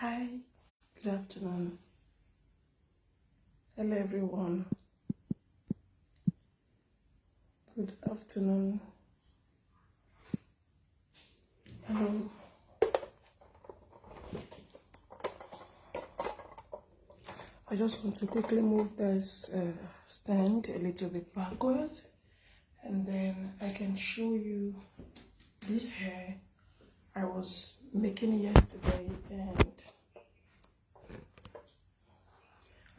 Hi, good afternoon. Hello, everyone. Good afternoon. Hello. I just want to quickly move this stand a little bit backwards, and then I can show you this hair I was making yesterday, and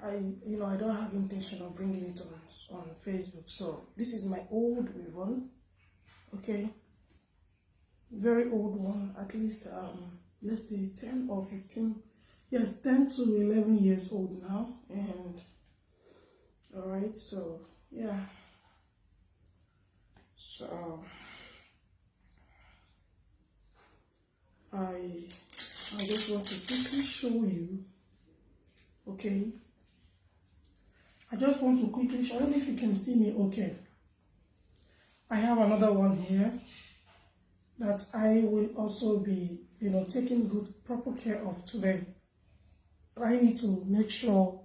I don't have intention of bringing it on Facebook. So this is my old ribbon, okay, very old one, at least let's say 10 or 15, yes, 10 to 11 years old now. And all right, so yeah, so I just want to quickly show you, okay, I just want to quickly show, I don't know if you can see me okay. I have another one here that I will also be, taking good, proper care of today. But I need to make sure.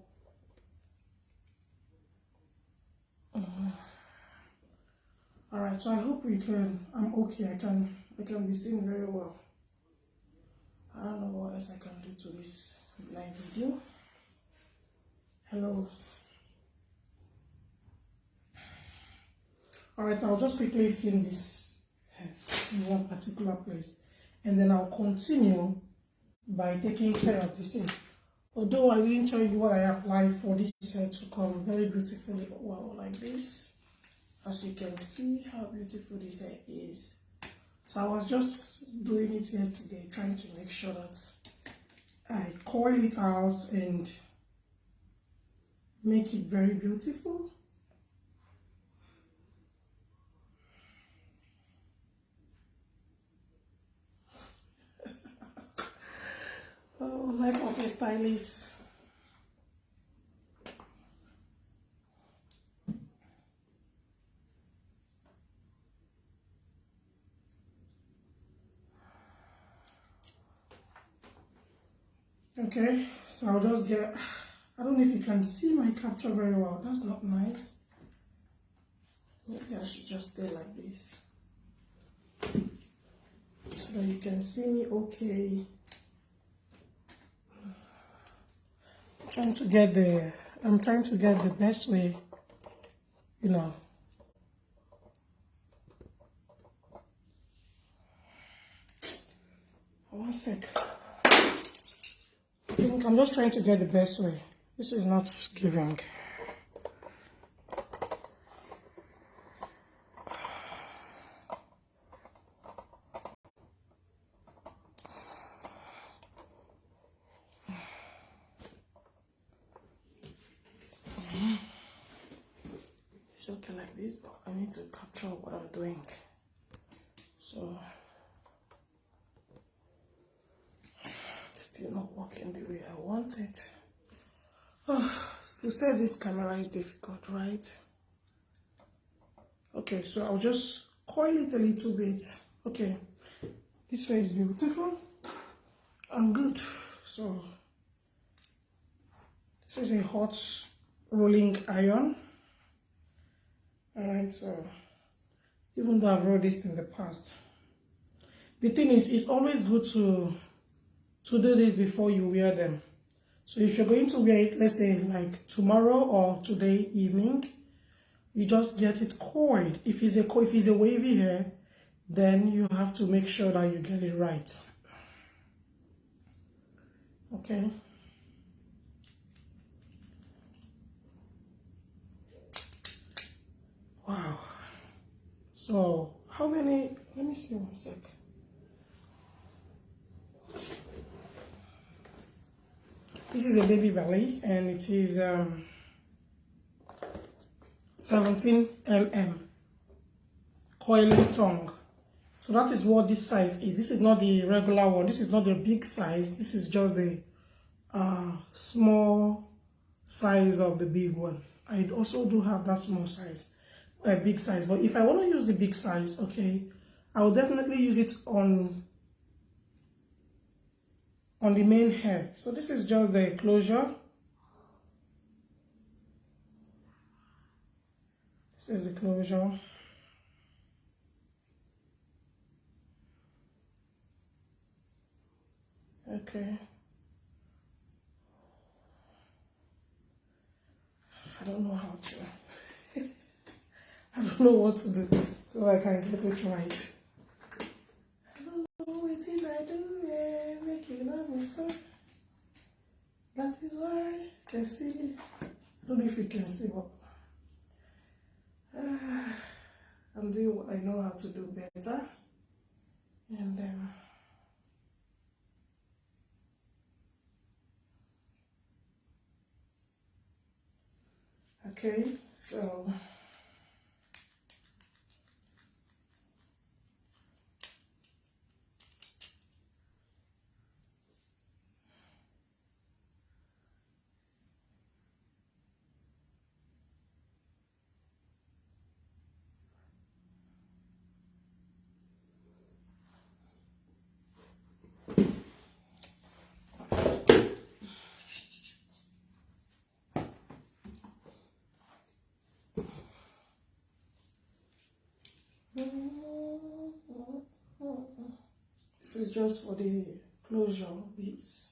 All right, so I hope I'm okay. I can be seen very well. I don't know what else I can do to this live video. Hello. All right, I'll just quickly film this in one particular place, and then I'll continue by taking care of this thing. Although I didn't tell you what I applied for this hair to come very beautifully, well, like this. As you can see how beautiful this hair is. So I was just doing it yesterday, trying to make sure that I coil it out and make it very beautiful. Oh, life of a stylist. Okay, so I'll just I don't know if you can see my capture very well. That's not nice. Maybe I should just stay like this so that you can see me okay. I'm trying to get the best way, One sec. I'm just trying to get the best way. This is not giving. It's okay like this, but I need to capture what I'm doing. So still not working the way I want it. To set this camera is difficult, right? Okay, so I'll just coil it a little bit. Okay, this way is beautiful and good. So this is a hot rolling iron. All right, so even though I've rolled this in the past, the thing is, it's always good to do this before you wear them. So if you're going to wear it, let's say like tomorrow or today evening, you just get it coiled. If it's a wavy hair, then you have to make sure that you get it right. Okay. Wow. So how many? Let me see one sec. This is a baby valise, and it is 17 mm coiling tongue. So that is what this size is. This is not the regular one. This is not the big size. This is just the small size of the big one. I also do have that small size, big size. But if I want to use the big size, okay, I will definitely use it on on the main hair. So this is just the closure. This is the closure. Okay. I don't know how to. I don't know what to do so I can get it right. I don't know what did I do, yeah, make you love me so. That is why I see. I don't know if you can see, but I'm doing what I know how to do better. And then okay, so this is just for the closure bits.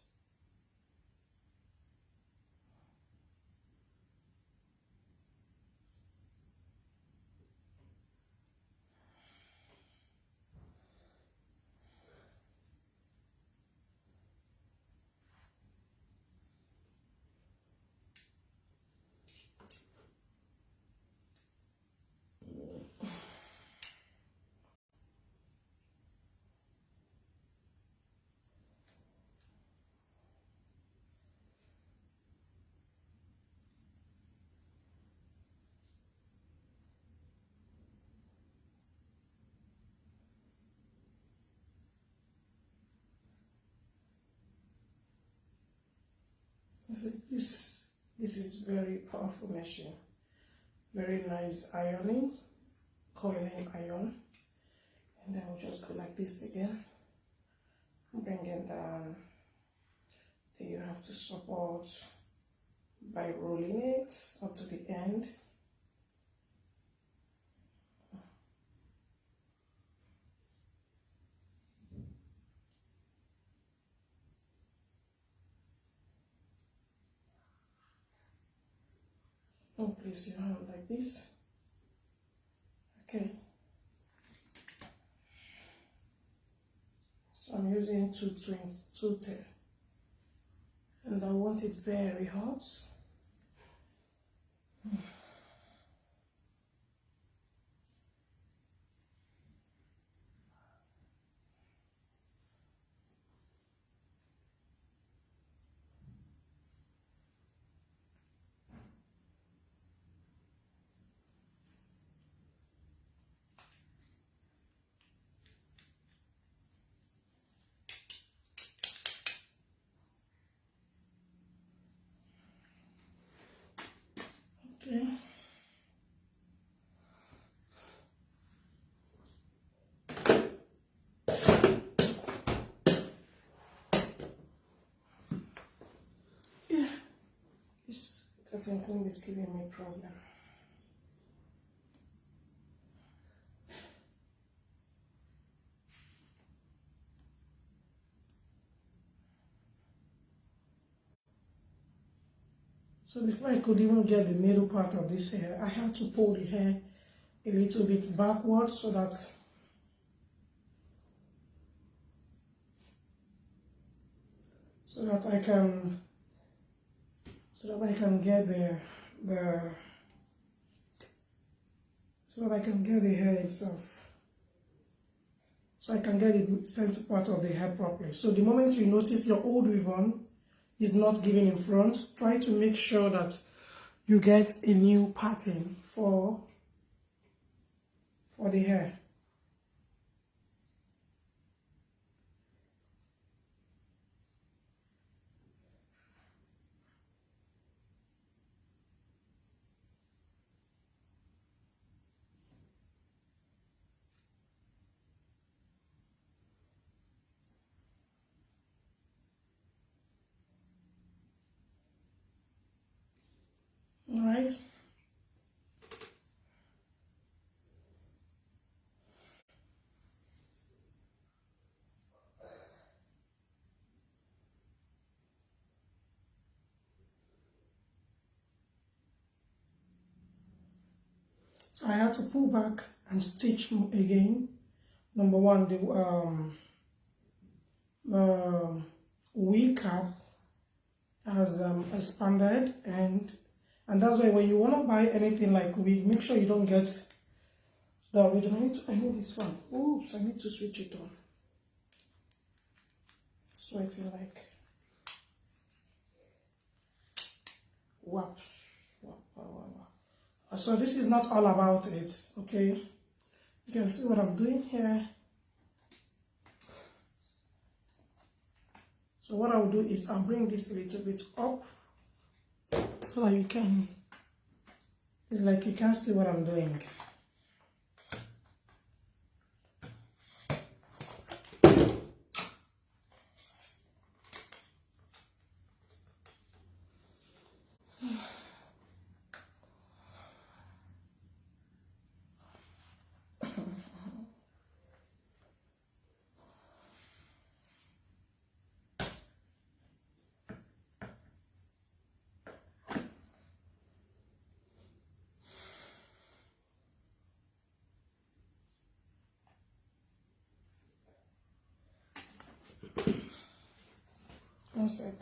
This is very powerful machine. Very nice ironing, coiling iron. And then we'll just go like this again. Bring it down. Then you have to support by rolling it up to the end. And place your hand like this. Okay. So I'm using 210. And I want it very hot. Okay. Yeah, this cutting comb is giving me a problem. So before I could even get the middle part of this hair, I had to pull the hair a little bit backwards so that I can get the hair itself. So I can get the center part of the hair properly. So the moment you notice your old ribbon is not giving in front, try to make sure that you get a new pattern for the hair. So I had to pull back and stitch again. Number one, the wig cap has expanded, and that's why when you want to buy anything like wig, make sure you don't get the original. I need this one. Oops, I need to switch it on. Sweating like whoops. So this is not all about it, okay? You can see what I'm doing here. So what I'll do is I'll bring this a little bit up so that you can, it's like you can see what I'm doing. One sec.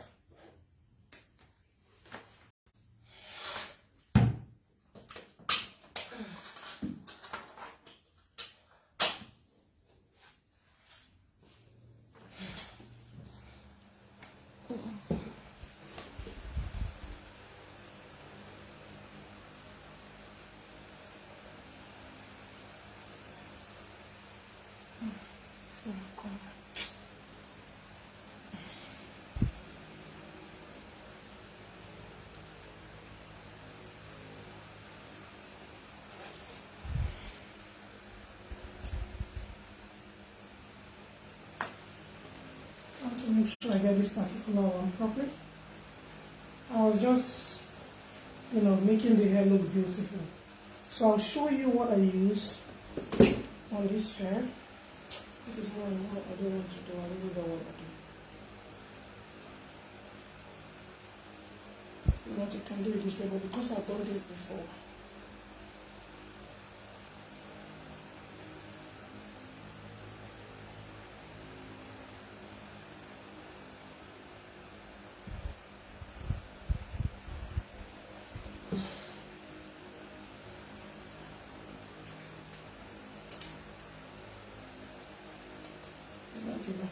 To make sure I get this particular one properly. I was just, making the hair look beautiful. So I'll show you what I use on this hair. This is what I don't want to do. I really don't want to do. If you want, you can do it this way, but because I've done this before, it's not given.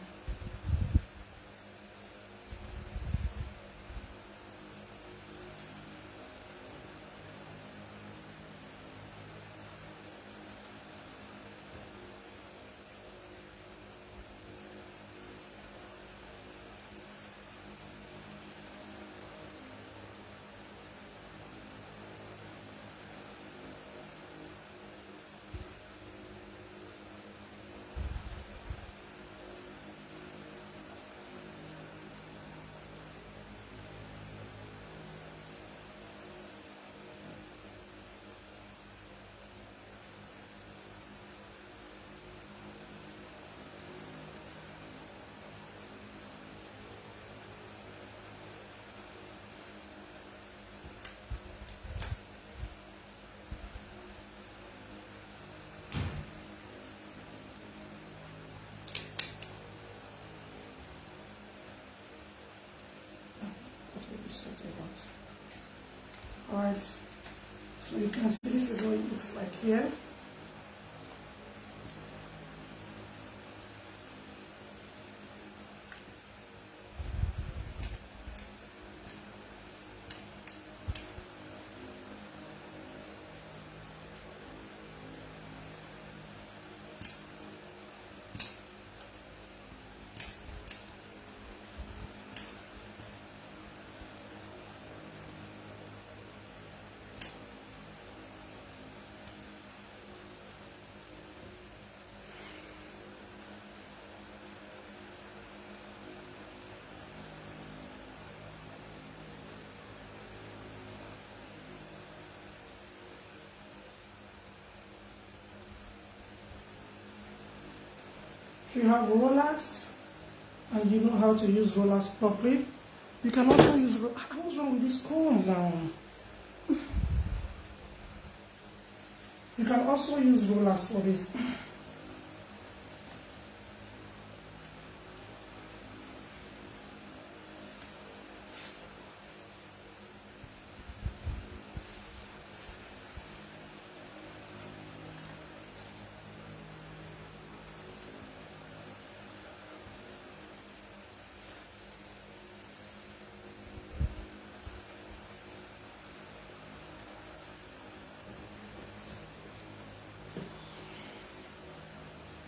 Alright, so you can see this is what it looks like here. If you have rollers and you know how to use rollers properly, you can also use. What's wrong with this comb now? You can also use rollers for this.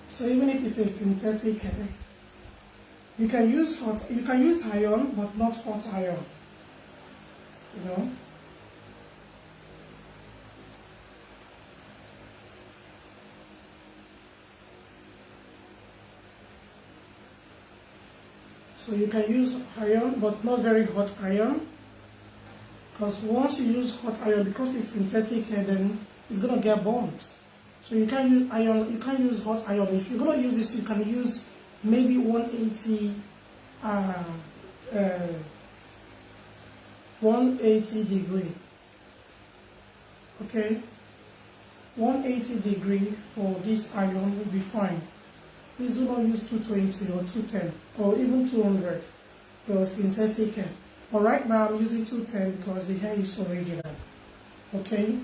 So even if it's a synthetic hair, you can use iron, but not hot iron. You know. So you can use iron, but not very hot iron. Because once you use hot iron, because it's synthetic hair, then it's gonna get burnt. So you can't use iron. You can't use hot iron. If you're gonna use this, you can use maybe 180, 180 degree. Okay, 180 degree for this iron will be fine. Please do not use 220 or 210 or even 200 for synthetic hair. But right now I'm using 210 because the hair is original. Okay.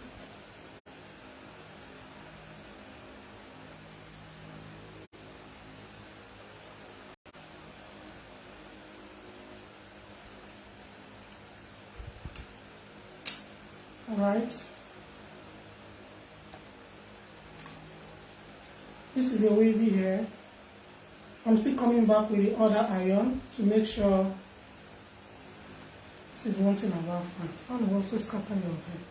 All right. This is a wavy hair. I'm still coming back with the other iron to make sure. This is one thing about fan. Fan will also scatter your hair.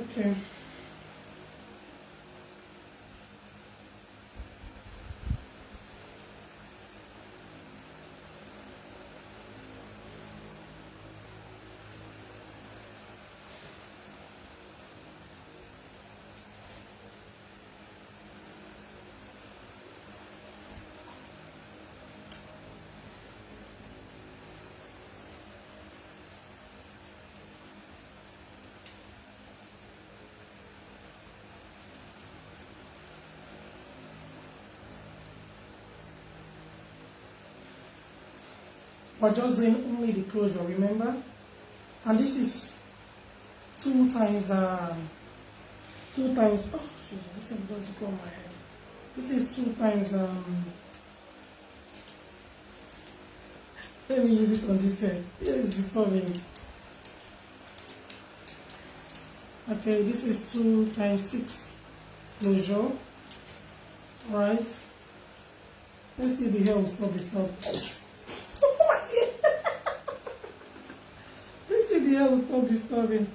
Okay. We're just doing only the closure, remember? And this is two times, oh, excuse me, this doesn't go on my head. This is 2 times, let me use it on this head. It's disturbing. Okay, this is 2 times 6 closure. Alright. Let's see if the hair will stop disturbing. The hair will stop disturbing.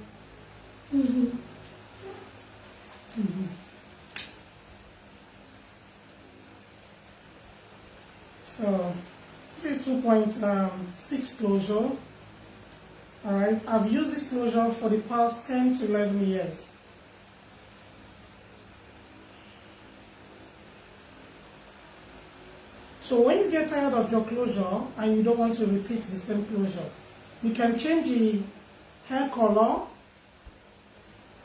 So this is 2.6 closure. Alright, I've used this closure for the past 10 to 11 years. So when you get tired of your closure and you don't want to repeat the same closure, you can change the hair color,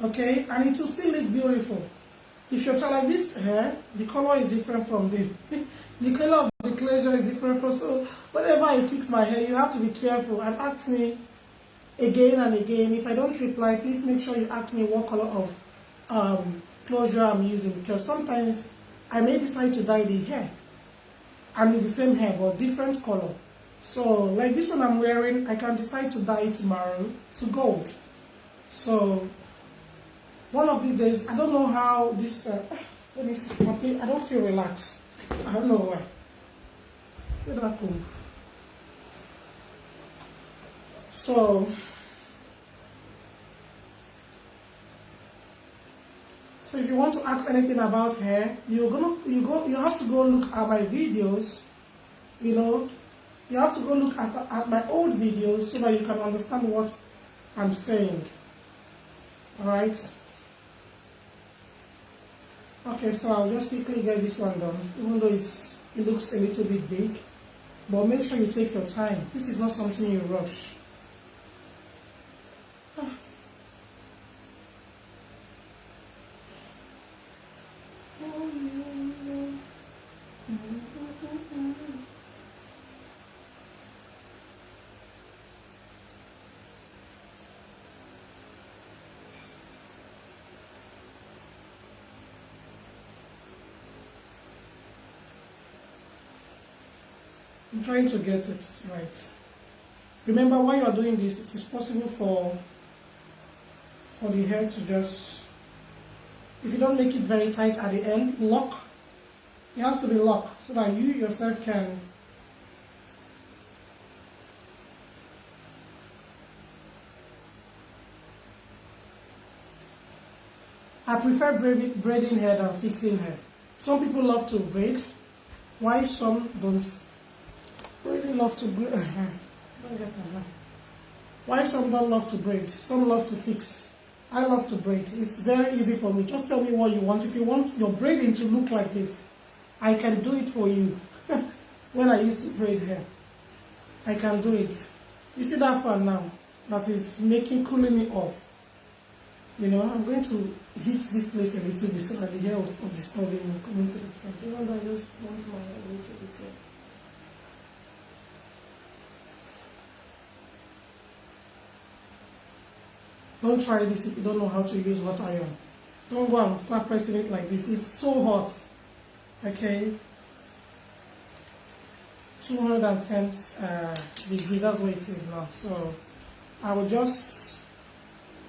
okay, and it will still look beautiful. If you're like this hair, the color is different from the color of the closure is different from, so whenever I fix my hair, you have to be careful and ask me again and again. If I don't reply, please make sure you ask me what color of closure I'm using, because sometimes I may decide to dye the hair and it's the same hair but different color. So, like this one I'm wearing, I can decide to dye it tomorrow to gold. So, one of these days, I don't know how this, let me see, I don't feel relaxed. I don't know why. Where did that go? So if you want to ask anything about hair, you have to go look at my videos, you know. You have to go look at my old videos so that you can understand what I'm saying. Alright? Okay, so I'll just quickly get this one done, even though it looks a little bit big. But make sure you take your time. This is not something you rush. I'm trying to get it right. Remember, while you are doing this, it is possible for the hair to just, if you don't make it very tight at the end, lock. It has to be locked so that you yourself can I prefer braiding hair than fixing hair. Some people love to braid, why some don't really love to braid. Don't get that now. Why some don't love to braid, some love to fix. I love to braid. It's very easy for me. Just tell me what you want. If you want your braiding to look like this, I can do it for you. When I used to braid hair, I can do it. You see that fan now? That is cooling me off. You know, I'm going to hit this place a little bit so that the hair will stop disturbing me coming to the front. Even though I just want my hair a little bit here. Don't try this if you don't know how to use hot iron. Don't go and start pressing it like this. It's so hot. Okay? 210 degree, that's what it is now. So I will just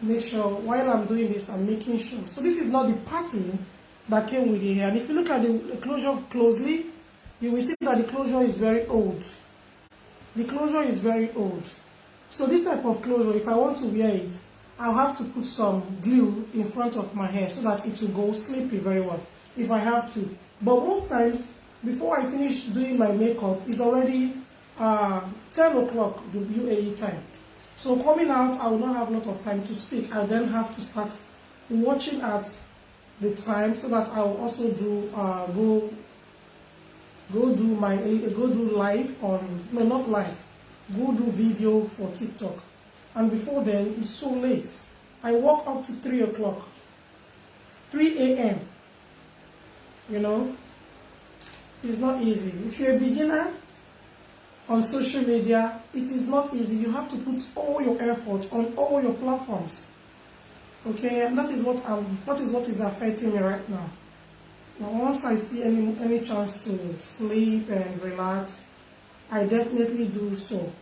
make sure while I'm doing this, I'm making sure. So this is not the pattern that came with the hair. And if you look at the closure closely, you will see that the closure is very old. The closure is very old. So this type of closure, if I want to wear it, I'll have to put some glue in front of my hair so that it will go slippery very well, if I have to. But most times, before I finish doing my makeup, it's already 10 o'clock UAE time. So coming out, I will not have a lot of time to speak. I then have to start watching at the time so that I will also do go do live on, no, not live, go do video for TikTok. And before then, it's so late. I work up to 3 o'clock, 3 a.m. You know, it's not easy. If you're a beginner on social media, it is not easy. You have to put all your effort on all your platforms. Okay, and that is what is affecting me right now. Now, once I see any chance to sleep and relax, I definitely do so.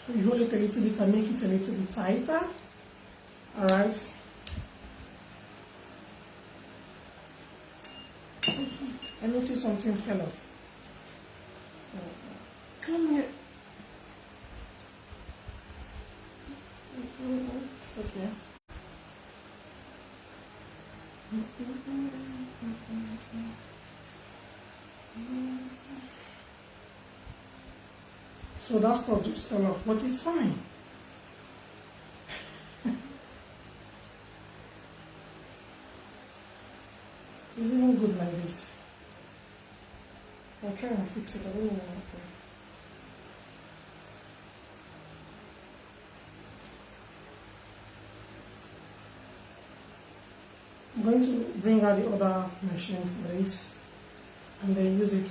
So you hold it a little bit and make it a little bit tighter. All right. I noticed something fell off. Come here. It's okay. So that stuff just fell off, but it's fine. It's even good like this. I'll try and fix it. I don't know. Okay. I'm going to bring out the other machine for this and then use it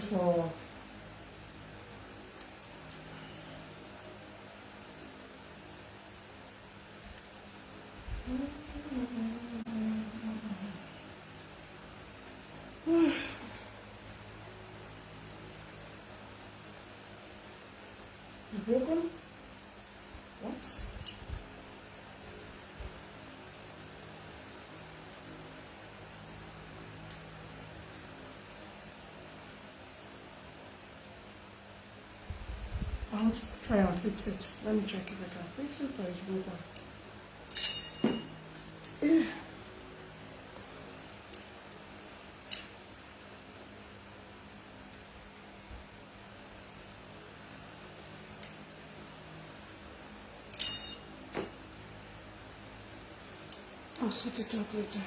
for it's broken? What? I want to try and fix it. Let me check if I can fix it or it's broken. Yeah. I'll sort it out later.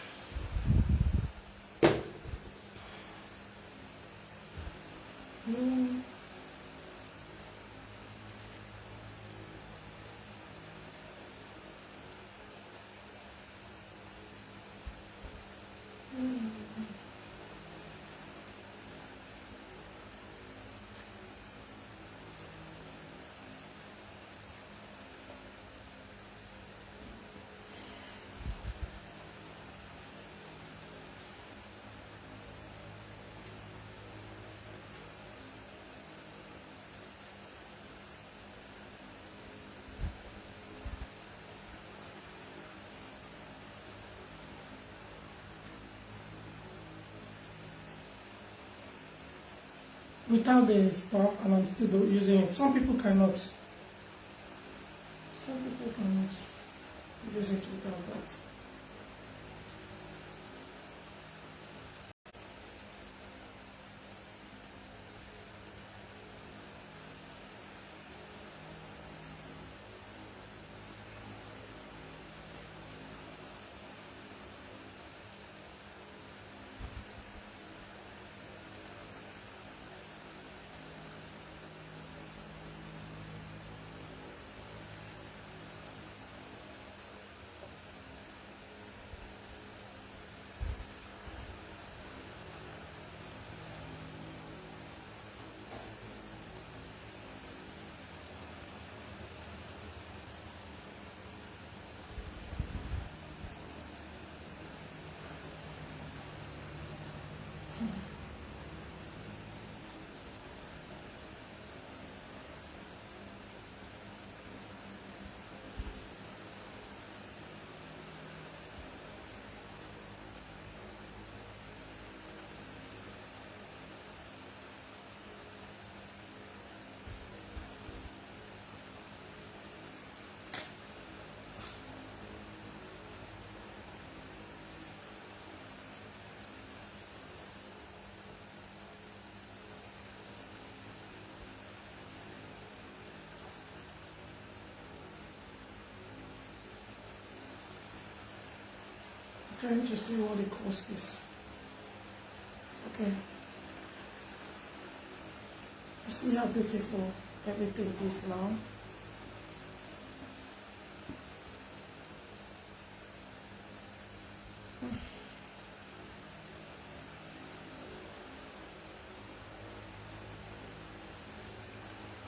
without the stuff, and I'm still using it. Some people cannot. Some people cannot use it without that. Trying to see what the cost is. Okay. You see how beautiful everything is now.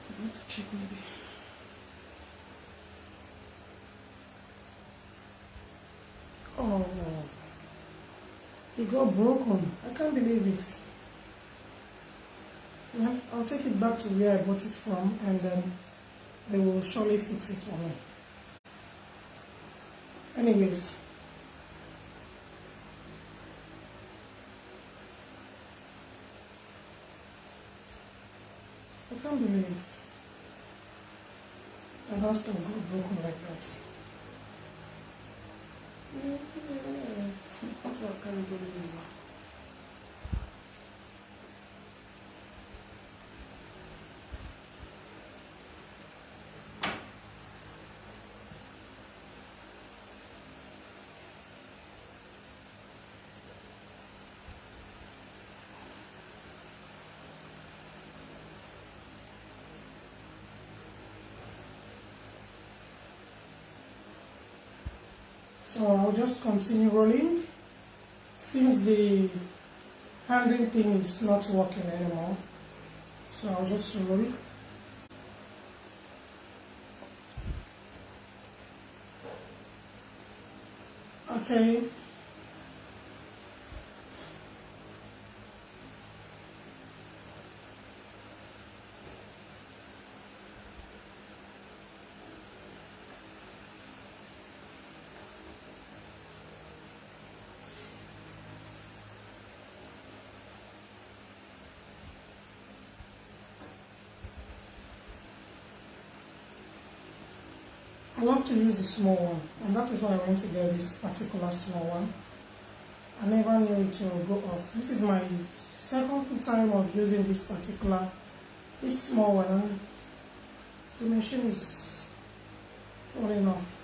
I need to check maybe. Oh, it got broken. I can't believe it. Yeah, I'll take it back to where I bought it from, and then they will surely fix it for me. Anyways, I can't believe a house can go broken like that. That's what I can't believe. So I'll just continue rolling since the handling thing is not working anymore. So I'll just roll. Okay. I love to use the small one, and that is why I went to get this particular small one. I never knew it will go off. This is my second time of using this small one, and the machine is falling off.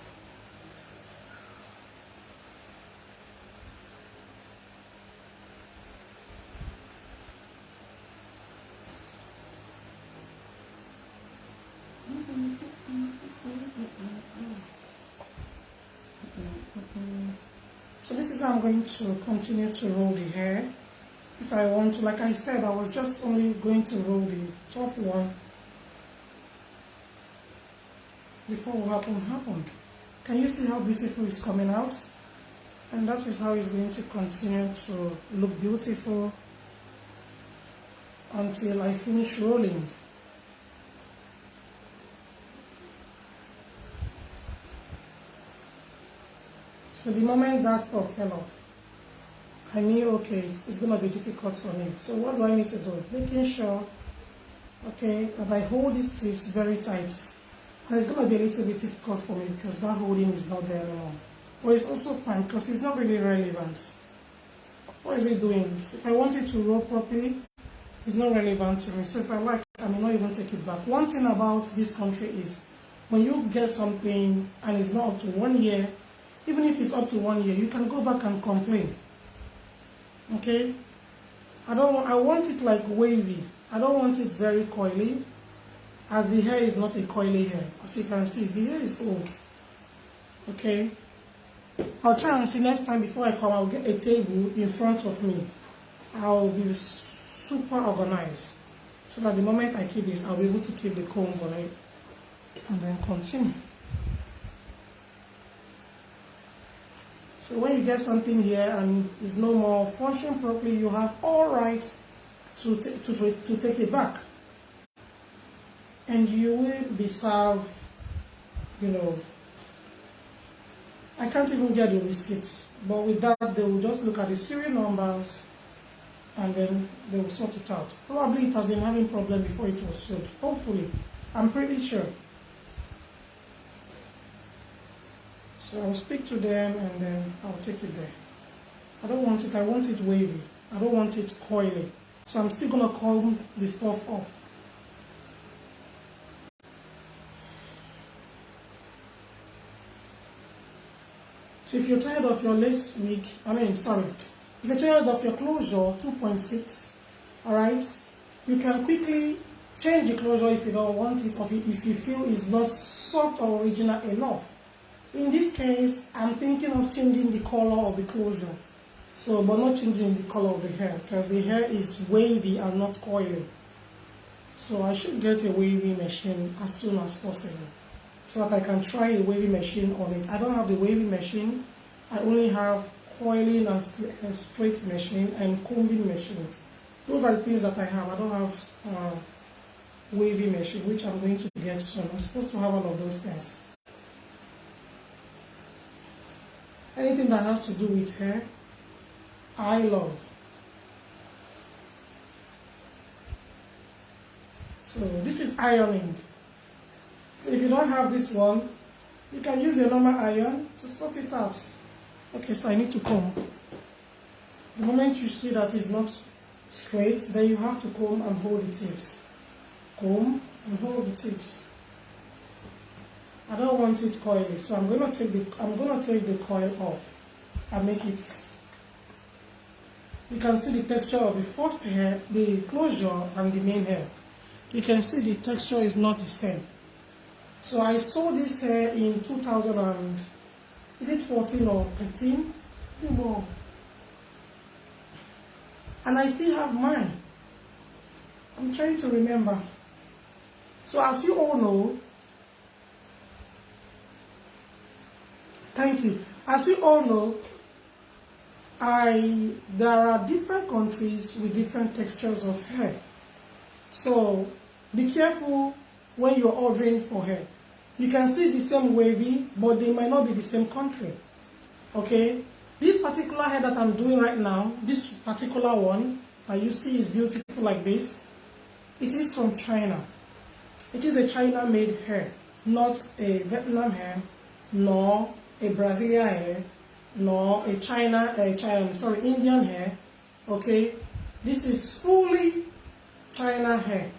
So this is how I'm going to continue to roll the hair. If I want to, like I said, I was just only going to roll the top one before what happened. Can you see how beautiful it's coming out? And that is how it's going to continue to look beautiful until I finish rolling. So the moment that stuff fell off, I knew, okay, it's going to be difficult for me. So what do I need to do? Making sure Okay, and I hold these tips very tight. And it's going to be a little bit difficult for me because that holding is not there anymore. But it's also fine because it's not really relevant. What is it doing? If I want it to roll properly, it's not relevant to me. So if I like, I may not even take it back. One thing about this country is when you get something and it's not up to 1 year, even if it's up to 1 year, you can go back and complain. Okay? I want it like wavy. I don't want it very coily, as the hair is not a coily hair. As you can see, the hair is old. Okay? I'll try and see next time before I come, I'll get a table in front of me. I'll be super organized. So that the moment I keep this, I'll be able to keep the comb on it. And then continue. So when you get something here and it's no more functioning properly, you have all rights to take it back. And you will be served, you know, I can't even get the receipt. But with that, they will just look at the serial numbers and then they will sort it out. Probably it has been having problem before it was sold. Hopefully. I'm pretty sure. So I'll speak to them and then I'll take it there. I don't want it, I want it wavy. I don't want it coily. So I'm still going to comb this puff off. So if you're tired of your lace wig, if you're tired of your closure 2.6, alright, you can quickly change the closure if you don't want it, or if you feel it's not soft or original enough. In this case, I'm thinking of changing the color of the closure. So, but not changing the color of the hair, because the hair is wavy and not coily. So I should get a wavy machine as soon as possible, so that I can try a wavy machine on it. I don't have the wavy machine. I only have coiling and straight machine and combing machines. Those are the things that I have. I don't have wavy machine, which I'm going to get soon. I'm supposed to have all of those things. Anything that has to do with hair, I love. So this is ironing. So if you don't have this one, you can use your normal iron to sort it out. Okay, so I need to comb. The moment you see that it's not straight, then you have to comb and hold the tips. Comb and hold the tips. I don't want it coily, so I'm gonna take the coil off and make it. You can see the texture of the first hair, the closure, and the main hair. You can see the texture is not the same. So I saw this hair in 2000 and, is it 14 or 13? No. And I still have mine. I'm trying to remember. So as you all know, thank you. As you all know, there are different countries with different textures of hair. So be careful when you're ordering for hair. You can see the same wavy, but they might not be the same country. Okay? This particular hair that I'm doing right now, this particular one, that you see is beautiful like this, it is from China. It is a China-made hair, not a Vietnam hair, nor a Brazilian hair, nor a Indian hair. Okay? This is fully China hair.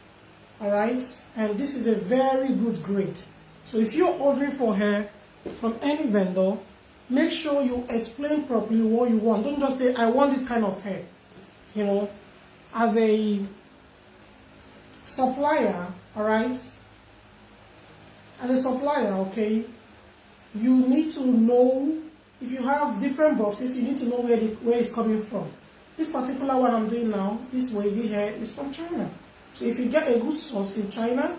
Alright? And this is a very good grade. So if you're ordering for hair from any vendor, make sure you explain properly what you want. Don't just say, I want this kind of hair. You know, as a supplier, alright? As a supplier, okay, you need to know, if you have different boxes, you need to know where it's coming from. This particular one I'm doing now, this wavy hair, is from China. So if you get a good source in China,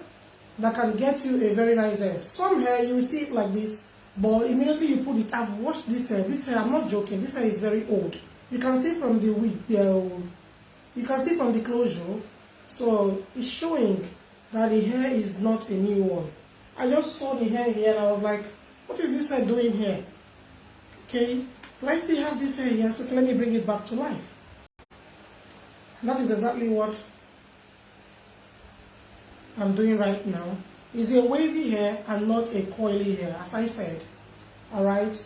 that can get you a very nice hair. Some hair, you see it like this, but immediately you put it, I've washed this hair. This hair, I'm not joking, this hair is very old. You can see from the wig, you can see from the closure, so it's showing that the hair is not a new one. I just saw the hair here and I was like, what is this hair doing here? Okay, do I still have this hair here? So let me bring it back to life. And that is exactly what I'm doing right now is a wavy hair and not a coily hair, as I said. Alright,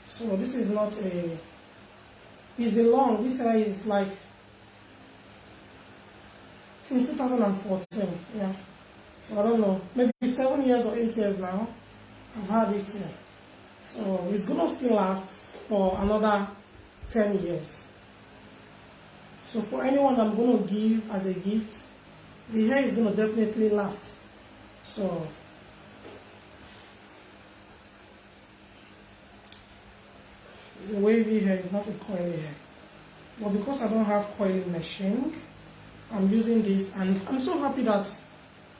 so this is not a, it's been long. This hair is like since 2014, yeah. So I don't know, maybe 7 years or 8 years now I've had this hair. So it's gonna still last for another 10 years. So for anyone I'm gonna give as a gift, the hair is gonna definitely last. So it's a wavy hair, it's not a coily hair. But because I don't have coiling machine, I'm using this, and I'm so happy that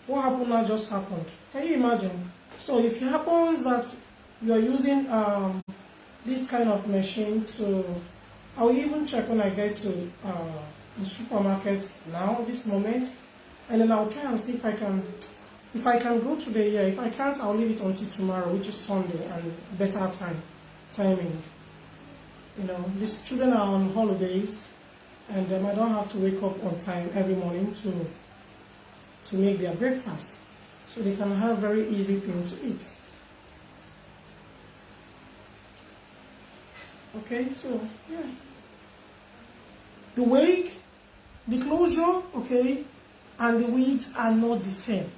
what happened now just happened. Can you imagine? So if it happens that you are using this kind of machine to, I'll even check when I get to the supermarket now, this moment, and then I'll try and see if I can go today. Yeah, if I can't, I'll leave it until tomorrow, which is Sunday, and better timing. You know, these children are on holidays, and I don't have to wake up on time every morning to make their breakfast, so they can have very easy things to eat. Okay, so yeah, the wig, the closure, okay, and the wigs are not the same,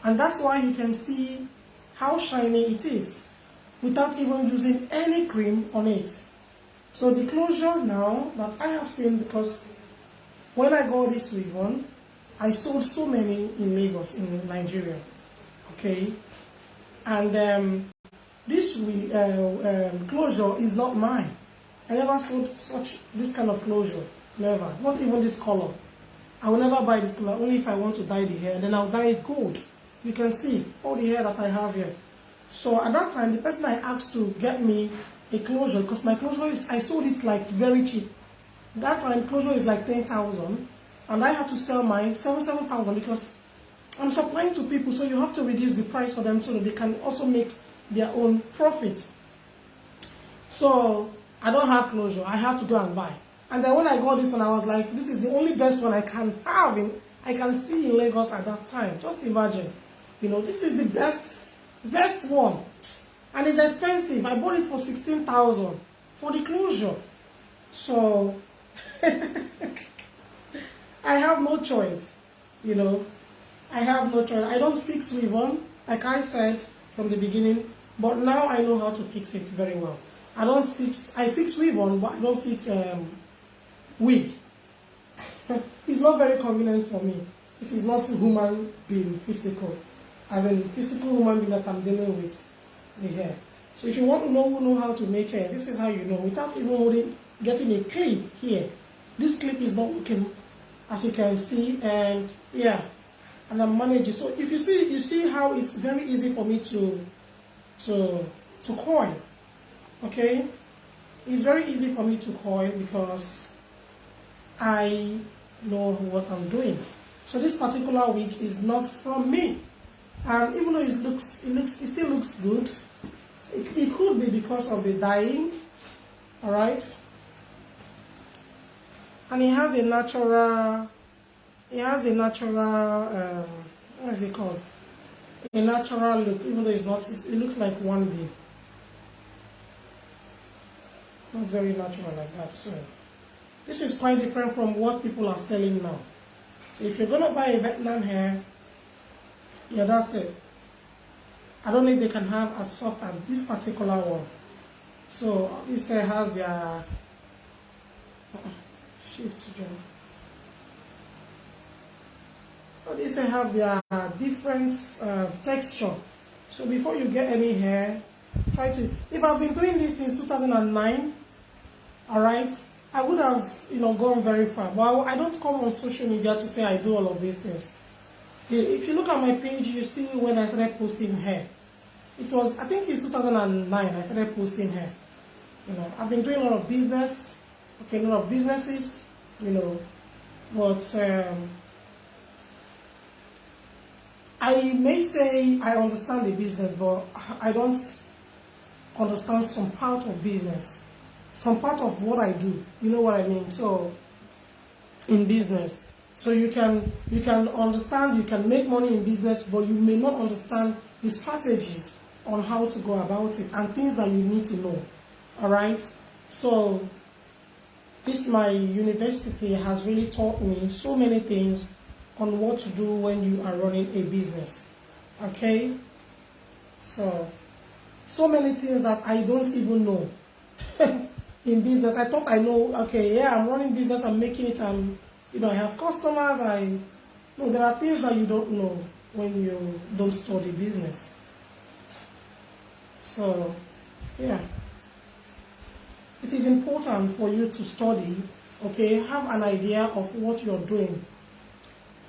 and that's why you can see how shiny it is without even using any cream on it. So the closure now that I have seen, because when I got this wig on, I sold so many in Lagos, in Nigeria, okay, and this wig, closure is not mine. I never sold this kind of closure, never, not even this color. I will never buy this color, only if I want to dye the hair, and then I'll dye it gold. You can see all the hair that I have here. So at that time, the person I asked to get me a closure, because my closure is, I sold it like very cheap. That time closure is like 10,000, and I have to sell mine 7,000 because I'm supplying to people, so you have to reduce the price for them so that they can also make their own profit. So I don't have closure, I have to go and buy. And then when I got this one, I was like, this is the only best one I can have I can see in Lagos at that time. Just imagine, you know, this is the best one. And it's expensive. I bought it for 16,000 for the closure. So I have no choice, you know. I have no choice. I don't fix weave on, like I said from the beginning, but now I know how to fix it very well. I fix weave on, but I don't fix wig. It's not very convenient for me if it's not a human being, physical, as in physical human being that I'm dealing with the hair. So if you want to know who know how to make hair, this is how you know, without even getting a clip here. This clip is not working, as you can see, and yeah, and I'm managing. So if you see how it's very easy for me to coil. Okay, it's very easy for me to coil because I know what I'm doing. So this particular wig is not from me, and even though it still looks good, it could be because of the dyeing. All right, and it has a natural what is it called, a natural look, even though it's not, it looks like 1B, not very natural like that. So this is quite different from what people are selling now. So if you're gonna buy a Vietnam hair, yeah, that's it. I don't think they can have as soft as this particular one. So this hair has their shift joint. But this hair have their different texture. So before you get any hair, try to. If I've been doing this since 2009, all right, I would have, you know, gone very far. Well, I don't come on social media to say I do all of these things. If you look at my page, you see when I started posting hair. It was, I think it's 2009 I started posting hair. You know, I've been doing a lot of business, okay, a lot of businesses, you know, but I may say I understand the business, but I don't understand some part of business, some part of what I do. You know what I mean? So, in business. So you can understand, you can make money in business, but you may not understand the strategies on how to go about it and things that you need to know. All right. So this my university has really taught me so many things on what to do when you are running a business. Okay. So many things that I don't even know in business. I thought I know. Okay, yeah, I'm running business, I'm making it, and I have customers. No, there are things that you don't know when you don't study business. So, yeah, it is important for you to study. Okay, have an idea of what you're doing.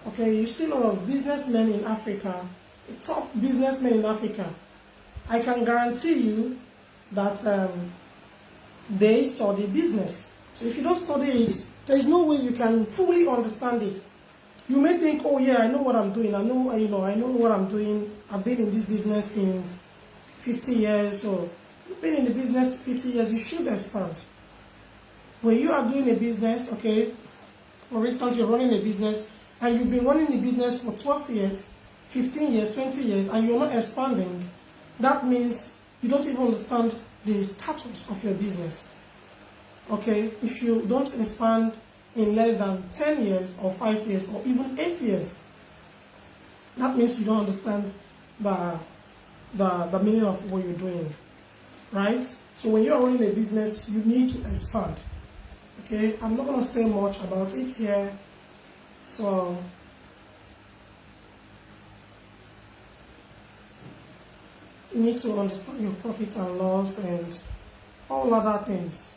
Okay, you see a lot of businessmen in Africa, top businessmen in Africa. I can guarantee you that they study business. So if you don't study it, there is no way you can fully understand it. You may think, oh yeah, I know what I'm doing. I know what I'm doing. I've been in this business since 50 years. So you've been in the business 50 years. You should expand. When you are doing a business, okay, for instance, you're running a business and you've been running the business for 12 years, 15 years, 20 years, and you're not expanding, that means you don't even understand the status of your business. Okay, if you don't expand in less than 10 years or 5 years or even 8 years, that means you don't understand the meaning of what you're doing, right? So when you're running a business, you need to expand. Okay, I'm not going to say much about it here. So you need to understand your profit and loss and all other things.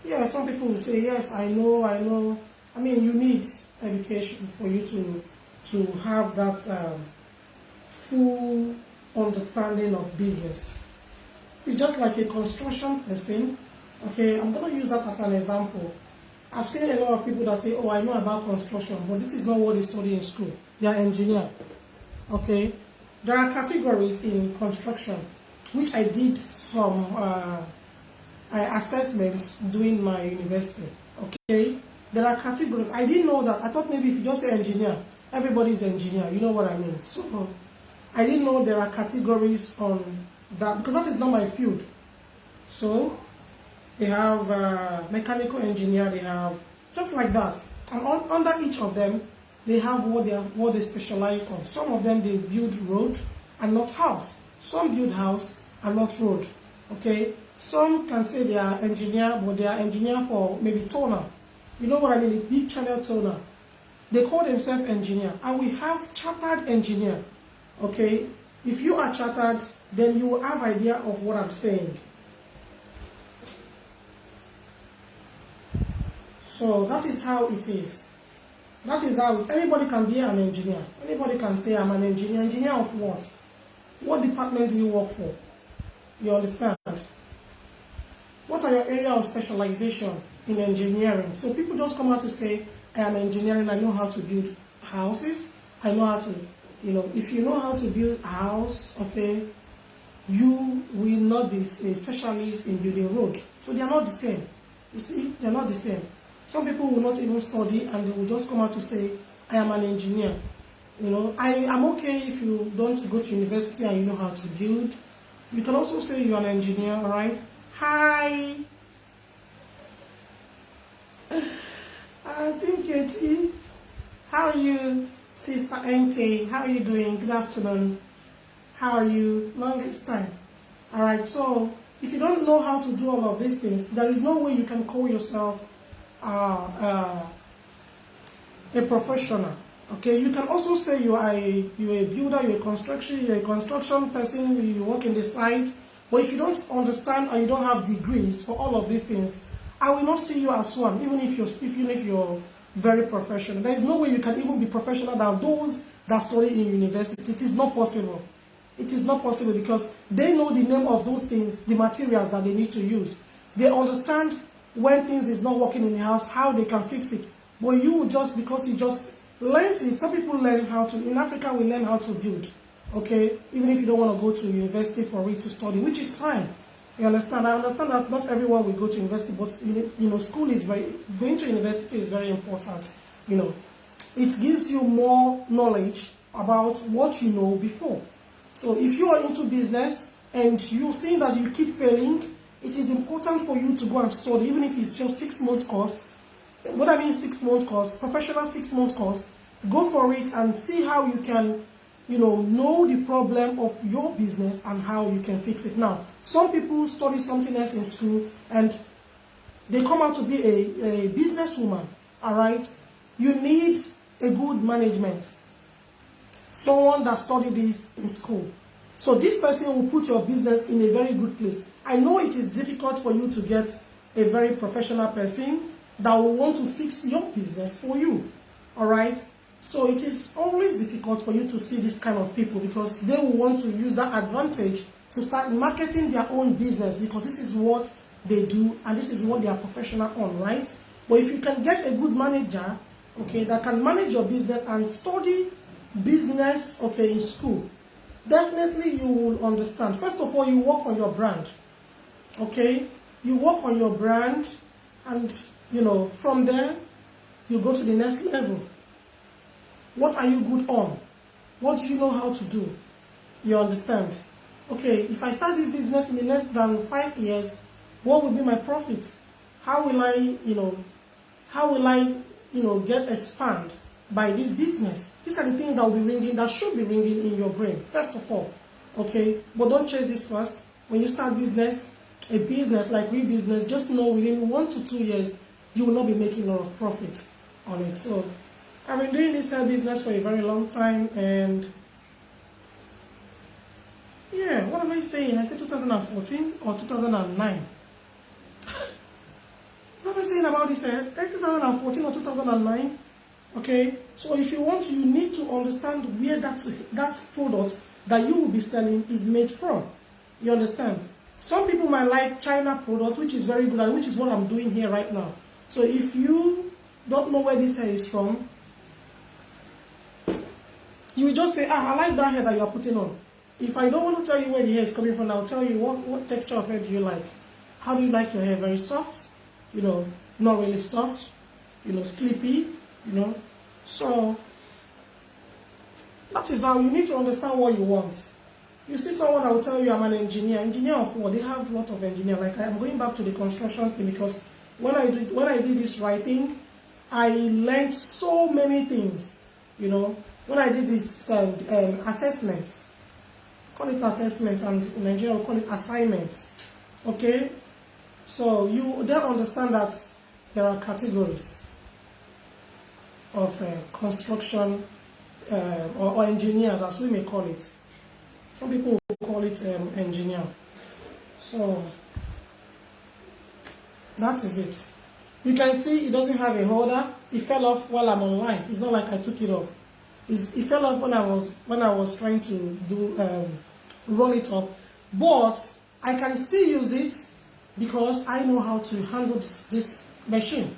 Yeah, some people will say, yes, I know. I mean, you need education for you to have that full understanding of business. It's just like a construction person. Okay, I'm going to use that as an example. I've seen a lot of people that say, oh, I know about construction, but this is not what they study in school. They are engineer. Okay, there are categories in construction, which I did some assessments during my university. Okay, there are categories. I didn't know that. I thought maybe if you just say engineer, everybody is engineer. You know what I mean? So I didn't know there are categories on that because that is not my field. So they have mechanical engineer. They have just like that, and under each of them, they have what they specialize on. Some of them they build road and not house. Some build house and not road. Okay. Some can say they are engineer, but they are engineer for maybe toner. You know what I mean? A big channel toner. They call themselves engineer. And we have chartered engineer. Okay? If you are chartered, then you will have idea of what I'm saying. So that is how it is. That is how anybody can be an engineer. Anybody can say, I'm an engineer. Engineer of what? What department do you work for? You understand? What are your area of specialization in engineering? So people just come out to say, I am engineering, I know how to build houses. I know how to, if you know how to build a house, okay, you will not be a specialist in building road. So they are not the same. You see, they are not the same. Some people will not even study and they will just come out to say, I am an engineer. I am okay if you don't go to university and you know how to build. You can also say you're an engineer, all right? Hi. Thank you. How are you, Sister NK? How are you doing? Good afternoon. How are you? Longest time. All right. So if you don't know how to do all of these things, there is no way you can call yourself a professional. Okay. You can also say you're a builder, you're a construction person, you work in the site. But if you don't understand and you don't have degrees for all of these things, I will not see you as one, even if you're very professional. There is no way you can even be professional than those that study in university. It is not possible. It is not possible because they know the name of those things, the materials that they need to use. They understand when things is not working in the house, how they can fix it. But you just, because you just learned it, some people learn how to, in Africa we learn how to build. Okay, even if you don't want to go to university for it to study, which is fine. You understand? I understand that not everyone will go to university, but school is going to university is very important. it gives you more knowledge about what you know before. So if you are into business and you see that you keep failing, it is important for you to go and study, even if it's just 6 month course. What I mean 6 month course, professional 6 month course, go for it and see how you can, know the problem of your business and how you can fix it. Now, some people study something else in school and they come out to be a businesswoman, all right? You need a good management, someone that studied this in school. So this person will put your business in a very good place. I know it is difficult for you to get a very professional person that will want to fix your business for you, all right? So it is always difficult for you to see this kind of people because they will want to use that advantage to start marketing their own business because this is what they do and this is what they are professional on, right? But if you can get a good manager, okay, that can manage your business and study business, okay, in school, definitely you will understand. First of all, you work on your brand, okay? You work on your brand and, from there, you go to the next level. What are you good on? What do you know how to do? You understand? Okay, if I start this business in the less than 5 years, what will be my profit? How will I, get expand by this business? These are the things that will be ringing, that should be ringing in your brain, first of all. Okay, but don't chase this first. When you start business, a business like real business, just know within 1 to 2 years, you will not be making a lot of profit on it. So I've been doing this business for a very long time, and yeah, what am I saying? I said 2014 or 2009. What am I saying about this? 2014 or 2009? Okay, so if you want, you need to understand where that product that you will be selling is made from. You understand? Some people might like China product, which is very good, and which is what I'm doing here right now. So if you don't know where this hair is from, you will just say, I like that hair that you are putting on. If I don't want to tell you where the hair is coming from, I'll tell you what texture of hair do you like. How do you like your hair? Very soft, not really soft, sleepy, So that is how you need to understand what you want. You see someone that will tell you, I'm an engineer. Engineer of what? They have a lot of engineer. Like I'm going back to the construction thing because when I did this writing, I learned so many things. When I did this assessment, call it assessment, and in Nigeria we call it assignments. Okay, so you then understand that there are categories of construction or engineers, as we may call it. Some people will call it engineer. So that is it. You can see it doesn't have a holder. It fell off while I'm on live. It's not like I took it off. It fell off when I was trying to do roll it up. But I can still use it because I know how to handle this machine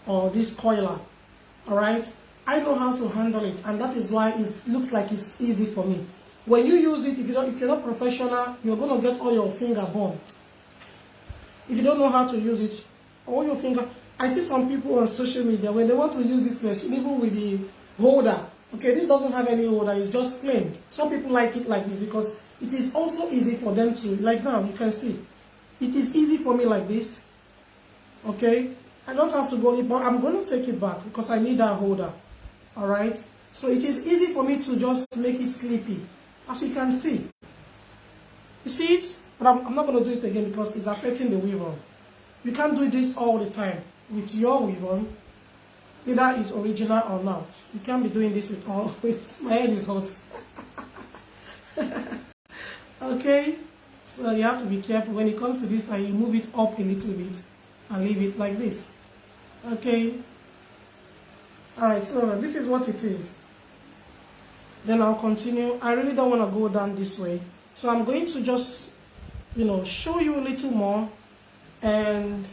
or this coiler. All right, I know how to handle it, and that is why it looks like it's easy for me. When you use it, if you're not professional, you're gonna get all your finger burned. If you don't know how to use it, all your finger. I see some people on social media when they want to use this machine, even with the holder. Okay, this doesn't have any holder; it's just plain. Some people like it like this because it is also easy for them to. Like now, you can see, it is easy for me like this. Okay, I don't have to go, but I'm going to take it back because I need that holder. All right, so it is easy for me to just make it sleepy, as you can see. You see it, but I'm not going to do it again because it's affecting the weave on. You can't do this all the time with your weave on, either it's original or not. You can't be doing this with all. With my head is hot. Okay, so you have to be careful when it comes to this side. You move it up a little bit and leave it like this. Okay, all right, so this is what it is. Then I'll continue. I really don't want to go down this way, so I'm going to just show you a little more, and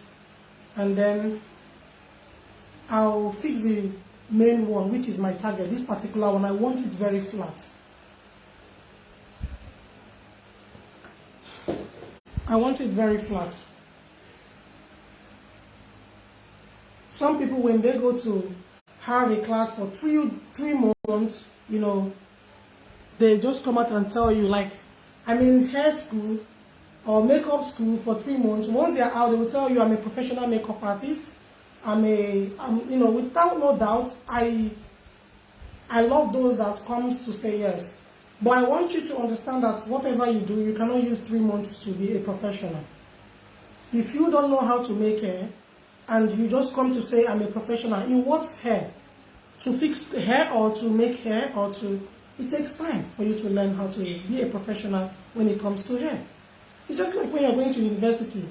then I'll fix the main one, which is my target. This particular one, I want it very flat. I want it very flat. Some people, when they go to have a class for three months, you know, they just come out and tell you, like, I'm in hair school or makeup school for 3 months. Once they're out, they will tell you, I'm a professional makeup artist. I'm you know, without no doubt, I love those that comes to say yes. But I want you to understand that whatever you do, you cannot use 3 months to be a professional. If you don't know how to make hair, and you just come to say, I'm a professional, in what's hair? To fix hair or to make hair or to... It takes time for you to learn how to be a professional when it comes to hair. It's just like when you're going to university,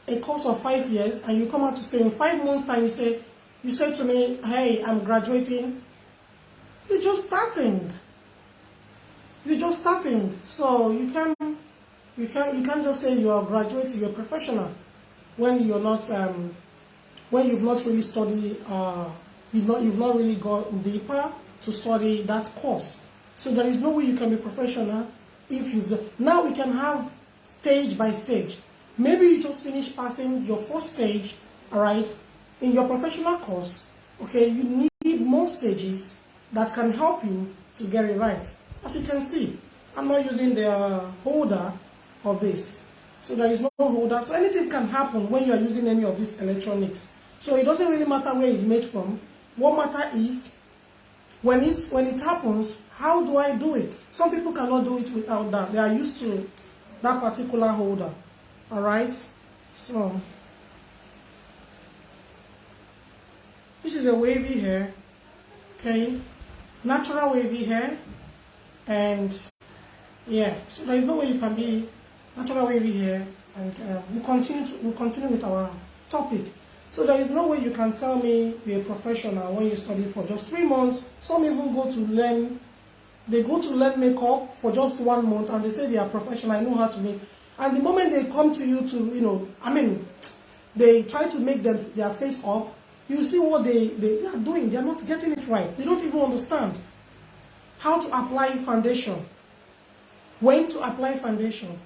a course of 5 years, and you come out to say, in 5 months' time, you say to me, hey, I'm graduating. You're just starting. You're just starting. So you can't just say you are graduating, you're a professional when you're not, when you've not really studied, you've not really gone deeper to study that course. So there is no way you can be professional if you've... Now we can have stage by stage. Maybe you just finished passing your first stage, all right, in your professional course. Okay, you need more stages that can help you to get it right. As you can see, I'm not using the holder of this. So there is no holder. So anything can happen when you are using any of these electronics. So it doesn't really matter where it's made from. What matter is when it happens, how do I do it? Some people cannot do it without that. They are used to that particular holder. All right. So this is a wavy hair. Okay, natural wavy hair, and yeah. So there is no way you can be natural wavy hair. And we'll continue with our topic. So there is no way you can tell me you're a professional when you study for just 3 months. Some even go to learn. They go to learn makeup for just 1 month, and they say they are professional. I know how to make. And the moment they come to you to, you know, I mean, they try to make their face up. You see what they are doing. They are not getting it right. They don't even understand how to apply foundation. When to apply foundation.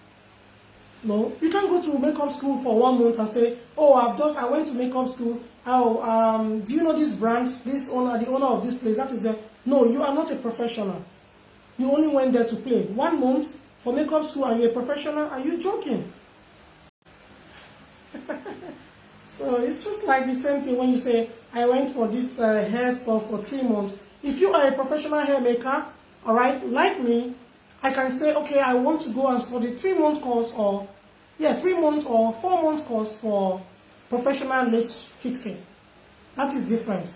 No, you can't go to makeup school for 1 month and say, oh, I went to makeup school. Oh, do you know this brand? The owner of this place. That is the... No, you are not a professional. You only went there to play. 1 month for makeup school and you're a professional? Are you joking? So it's just like the same thing when you say, I went for this hair stuff for 3 months. If you are a professional hair maker, all right, like me, I can say, okay, I want to go and study 3 month course or, 3 month or 4 month course for professional lace fixing. That is different.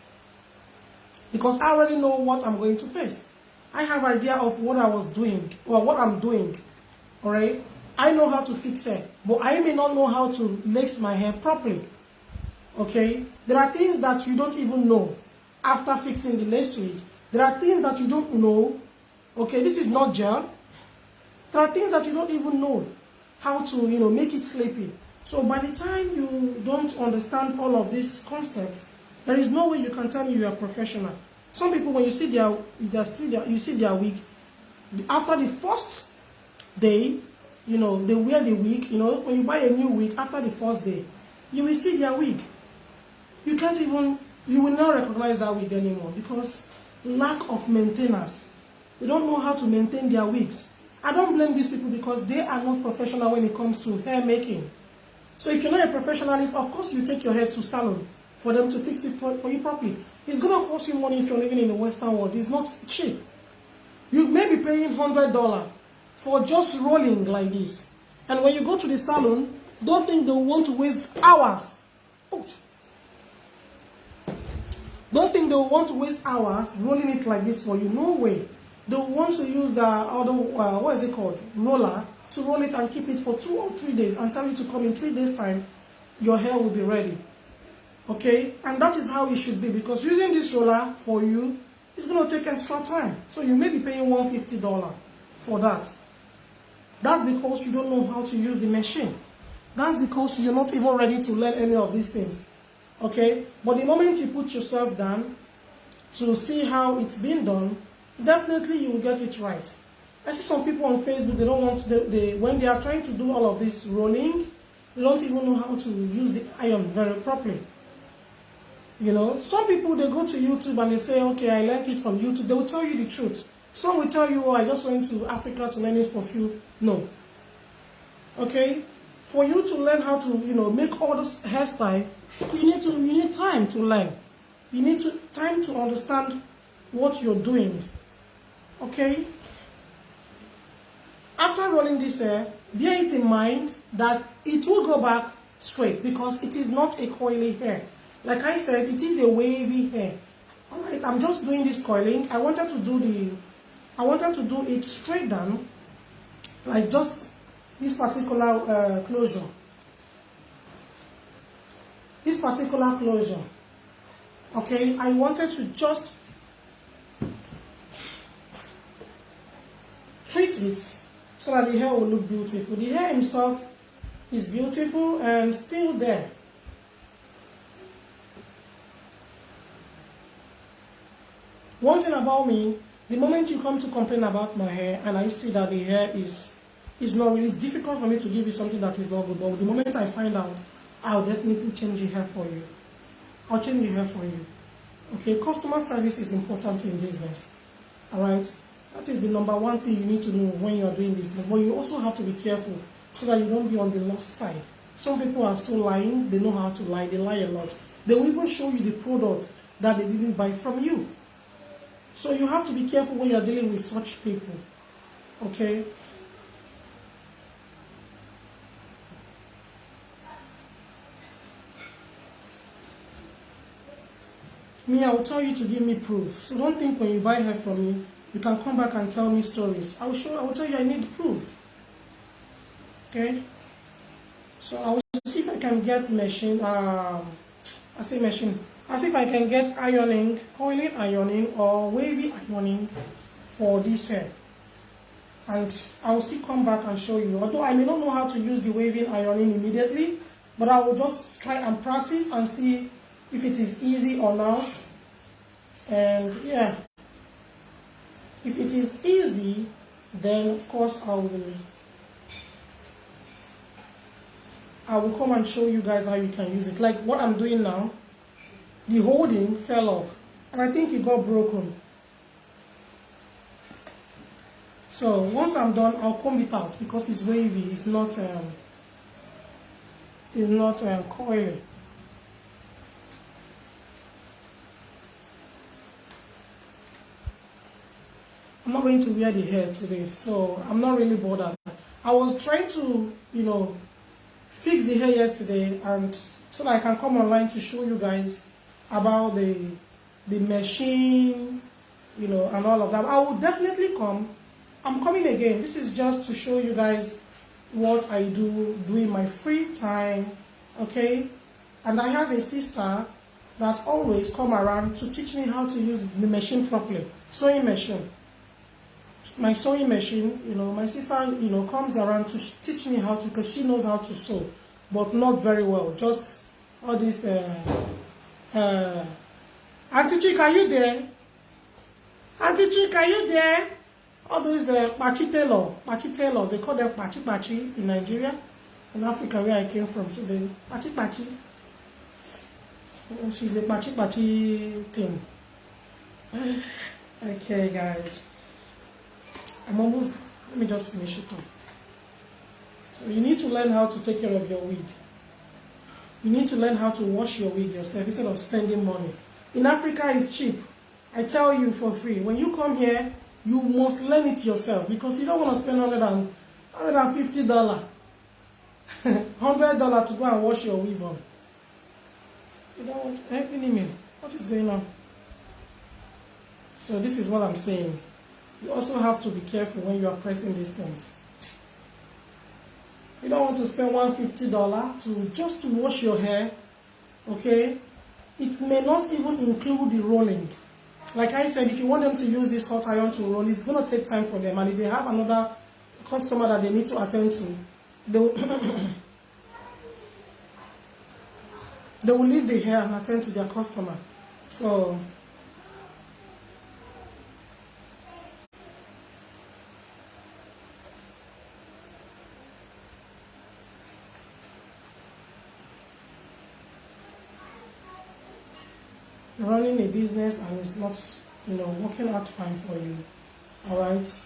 Because I already know what I'm going to face. I have idea of what I was doing or what I'm doing. All right? I know how to fix hair, but I may not know how to lace my hair properly. Okay? There are things that you don't even know after fixing the lace wig. There are things that you don't know. Okay, this is not gel. There are things that you don't even know how to, you know, make it sleepy. So by the time you don't understand all of these concepts, there is no way you can tell me you are a professional. Some people, when you see their wig, after the first day, you know, they wear the wig. You know, when you buy a new wig, after the first day, you will see their wig. You will not recognize that wig anymore because lack of maintenance. They don't know how to maintain their wigs. I don't blame these people because they are not professional when it comes to hair making. So if you're not a professionalist, of course you take your hair to salon for them to fix it for you properly. It's going to cost you money if you're living in the Western world. It's not cheap. You may be paying $100 for just rolling like this. And when you go to the salon, don't think they want to waste hours. Ouch. Don't think they want to waste hours rolling it like this for you. No way. They want to use the other, what is it called? Roller to roll it and keep it for 2 or 3 days and tell you to come in 3 days time, your hair will be ready. Okay? And that is how it should be because using this roller for you, it's going to take extra time. So you may be paying $150 for that. That's because you don't know how to use the machine. That's because you're not even ready to learn any of these things. Okay? But the moment you put yourself down to see how it's being done, definitely you will get it right. I see some people on Facebook, they don't want to, when they are trying to do all of this rolling, they don't even know how to use the iron very properly. You know, some people, they go to YouTube and they say, okay, I learned it from YouTube. They will tell you the truth. Some will tell you, oh, I just went to Africa to learn it for few. No. Okay? For you to learn how to, you know, make all this hairstyle, you need time to learn. You need time to understand what you're doing. Okay? After rolling this hair, bear it in mind that it will go back straight because it is not a coily hair. Like I said, it is a wavy hair. Alright, I'm just doing this coiling. I wanted to do it straight down, like just this particular closure. This particular closure. Okay, I wanted to just treat it so that the hair will look beautiful. The hair itself is beautiful and still there. One thing about me, the moment you come to complain about my hair and I see that the hair is not really, it's difficult for me to give you something that is not good. But the moment I find out, I'll definitely change the hair for you. I'll change the hair for you. Okay, customer service is important in business. Alright? That is the number one thing you need to know when you are doing business. But you also have to be careful so that you don't be on the lost side. Some people are so lying, they know how to lie, they lie a lot. They will even show you the product that they didn't buy from you. So you have to be careful when you're dealing with such people. Okay? Me, I will tell you to give me proof. So don't think when you buy hair from me, you can come back and tell me stories. I will tell you I need proof. Okay? So I will see if I can get machine, I'll see if I can get ironing, coiling ironing or wavy ironing for this hair. And I will still come back and show you. Although I may not know how to use the waving ironing immediately, but I will just try and practice and see if it is easy or not. And yeah, if it is easy, then of course I will come and show you guys how you can use it. Like what I'm doing now, the holding fell off and I think it got broken. So once I'm done, I'll comb it out because it's wavy, it's not coily. I'm not going to wear the hair today, so I'm not really bothered. I was trying to, you know, fix the hair yesterday, and so that I can come online to show you guys about the machine, you know, and all of that. I will definitely come. I'm coming again. This is just to show you guys what I do in my free time, okay? And I have a sister that always come around to teach me how to use the machine properly, sewing machine. My sewing machine, you know, my sister, you know, comes around to teach me how to, because she knows how to sew, but not very well. Just all this, Auntie Chick, are you there? Auntie Chick, are you there? All those pachi tailors, they call them pachi in Nigeria, in Africa where I came from. So they pachi. She's a pachi thing. Okay, guys. I'm almost, let me just finish it up. So you need to learn how to take care of your wig. You need to learn how to wash your wig yourself instead of spending money. In Africa, it's cheap. I tell you for free. When you come here, you must learn it yourself because you don't want to spend $150, $100 to go and wash your wig on. You don't want, what is going on? So this is what I'm saying. You also have to be careful when you are pressing these things. You don't want to spend $150 just to wash your hair, okay? It may not even include the rolling. Like I said, if you want them to use this hot iron to roll, it's going to take time for them. And if they have another customer that they need to attend to, they will leave the hair and attend to their customer. So running a business and it's not, working out fine for you. All right?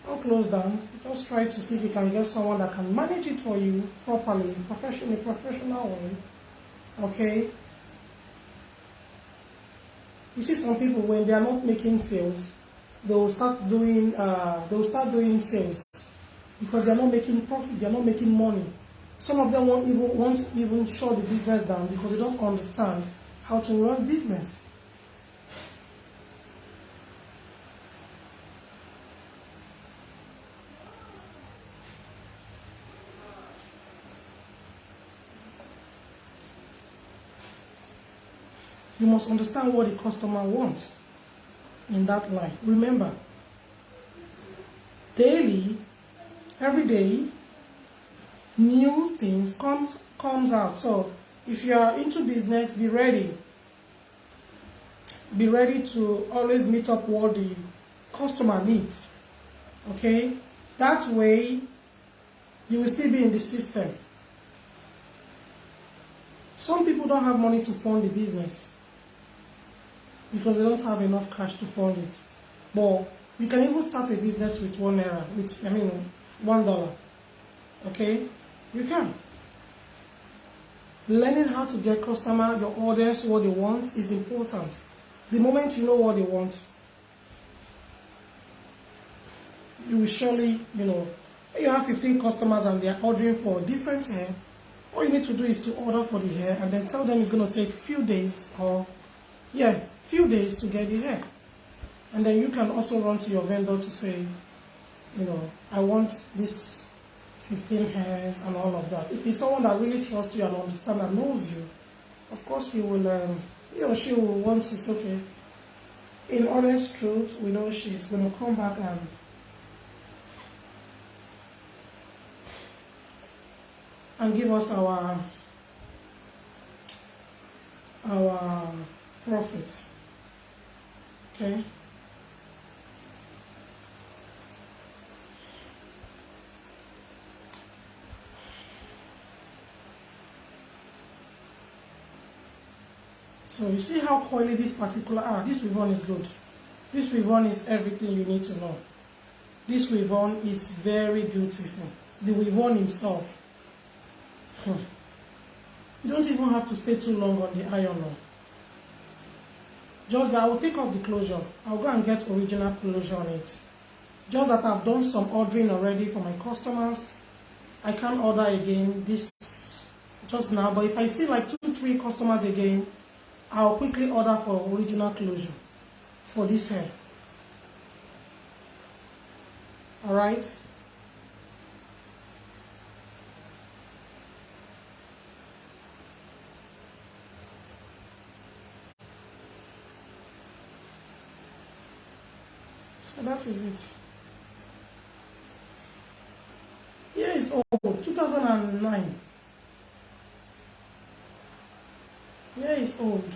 Don't close down. Just try to see if you can get someone that can manage it for you properly, professional way. Okay? You see some people, when they are not making sales, they'll start doing sales because they're not making profit, they're not making money. Some of them won't even shut the business down because they don't understand how to run business. You must understand what the customer wants in that line. Remember, daily, every day, new things comes out. So if you are into business, be ready. Be ready to always meet up what the customer needs. Okay? That way, you will still be in the system. Some people don't have money to fund the business because they don't have enough cash to fund it. But you can even start a business with $1. Okay? You can. Learning how to get customer, your audience, what they want is important. The moment you know what they want, you will surely, you have 15 customers and they are ordering for different hair. All you need to do is to order for the hair and then tell them it's going to take few days to get the hair. And then you can also run to your vendor to say, I want this 15 hairs and all of that. If it's someone that really trusts you and understands and knows you, of course he or she will want to say, okay, in honest truth, we know she's going to come back and give us our profits. Okay? So you see how coily this particular, this weave-on is good. This weave-on is everything you need to know. This weave-on is very beautiful. The weave-on himself. You don't even have to stay too long on the iron. Just I will take off the closure. I'll go and get original closure on it. Just that I've done some ordering already for my customers. I can't order again this just now, but if I see like 2-3 customers again, I'll quickly order for original closure for this hair. All right. So that is it. Yeah, it's old. 2009. Yeah, it's old.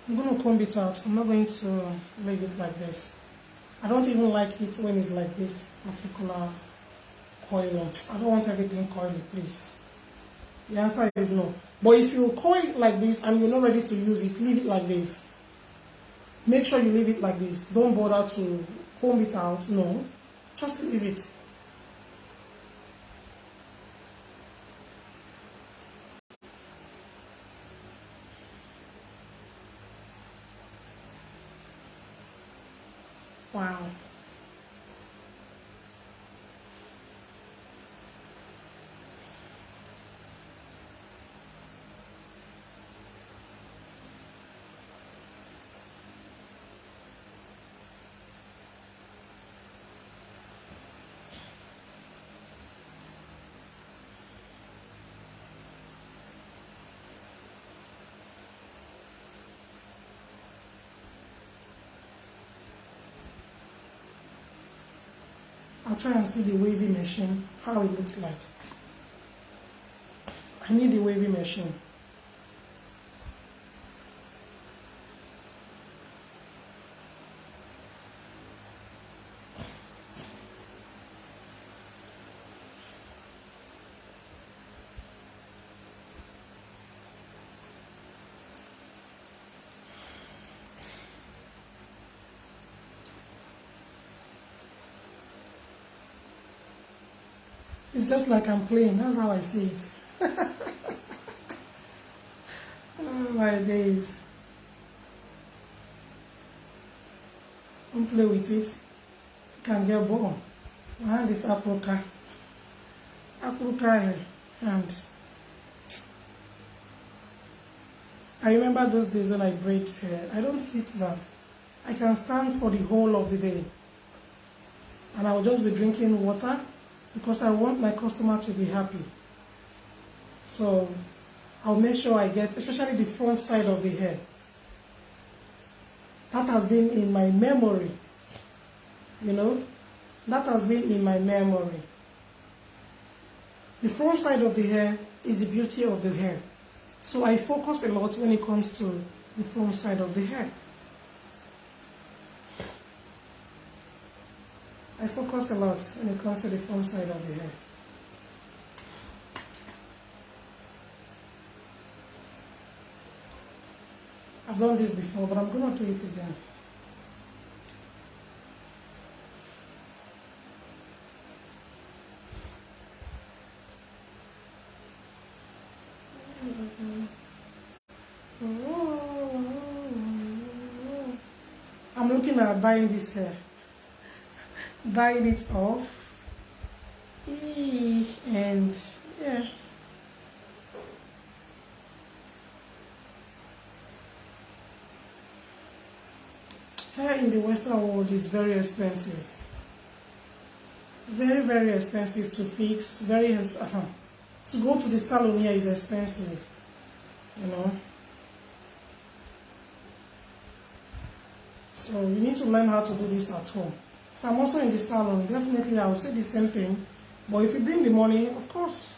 I'm going to comb it out. I'm not going to leave it like this. I don't even like it when it's like this particular coil. I don't want everything coily, please. The answer is no. But if you coil it like this and you're not ready to use it, leave it like this. Make sure you leave it like this. Don't bother to comb it out. No. Just leave it. Wow. I'll try and see the wavy machine, how it looks like. I need the wavy machine. It's just like I'm playing. That's how I see it. Oh my days. Don't play with it. You can get bored. My hand is apricot. Apricot hair. And I remember those days when I braid hair. I don't sit down. I can stand for the whole of the day. And I'll just be drinking water because I want my customer to be happy. So I'll make sure I get, especially the front side of the hair. That has been in my memory. You know, that has been in my memory. The front side of the hair is the beauty of the hair. So I focus a lot when it comes to the front side of the hair. I focus a lot when it comes to the front side of the hair. I've done this before, but I'm going to do it again. I'm looking at dyeing this hair. Dyeing it off. And yeah. Hair in the Western world is very expensive. Very, very expensive to fix. To go to the salon here is expensive. You know. So you need to learn how to do this at home. If I'm also in the salon, definitely I will say the same thing. But if you bring the money, of course.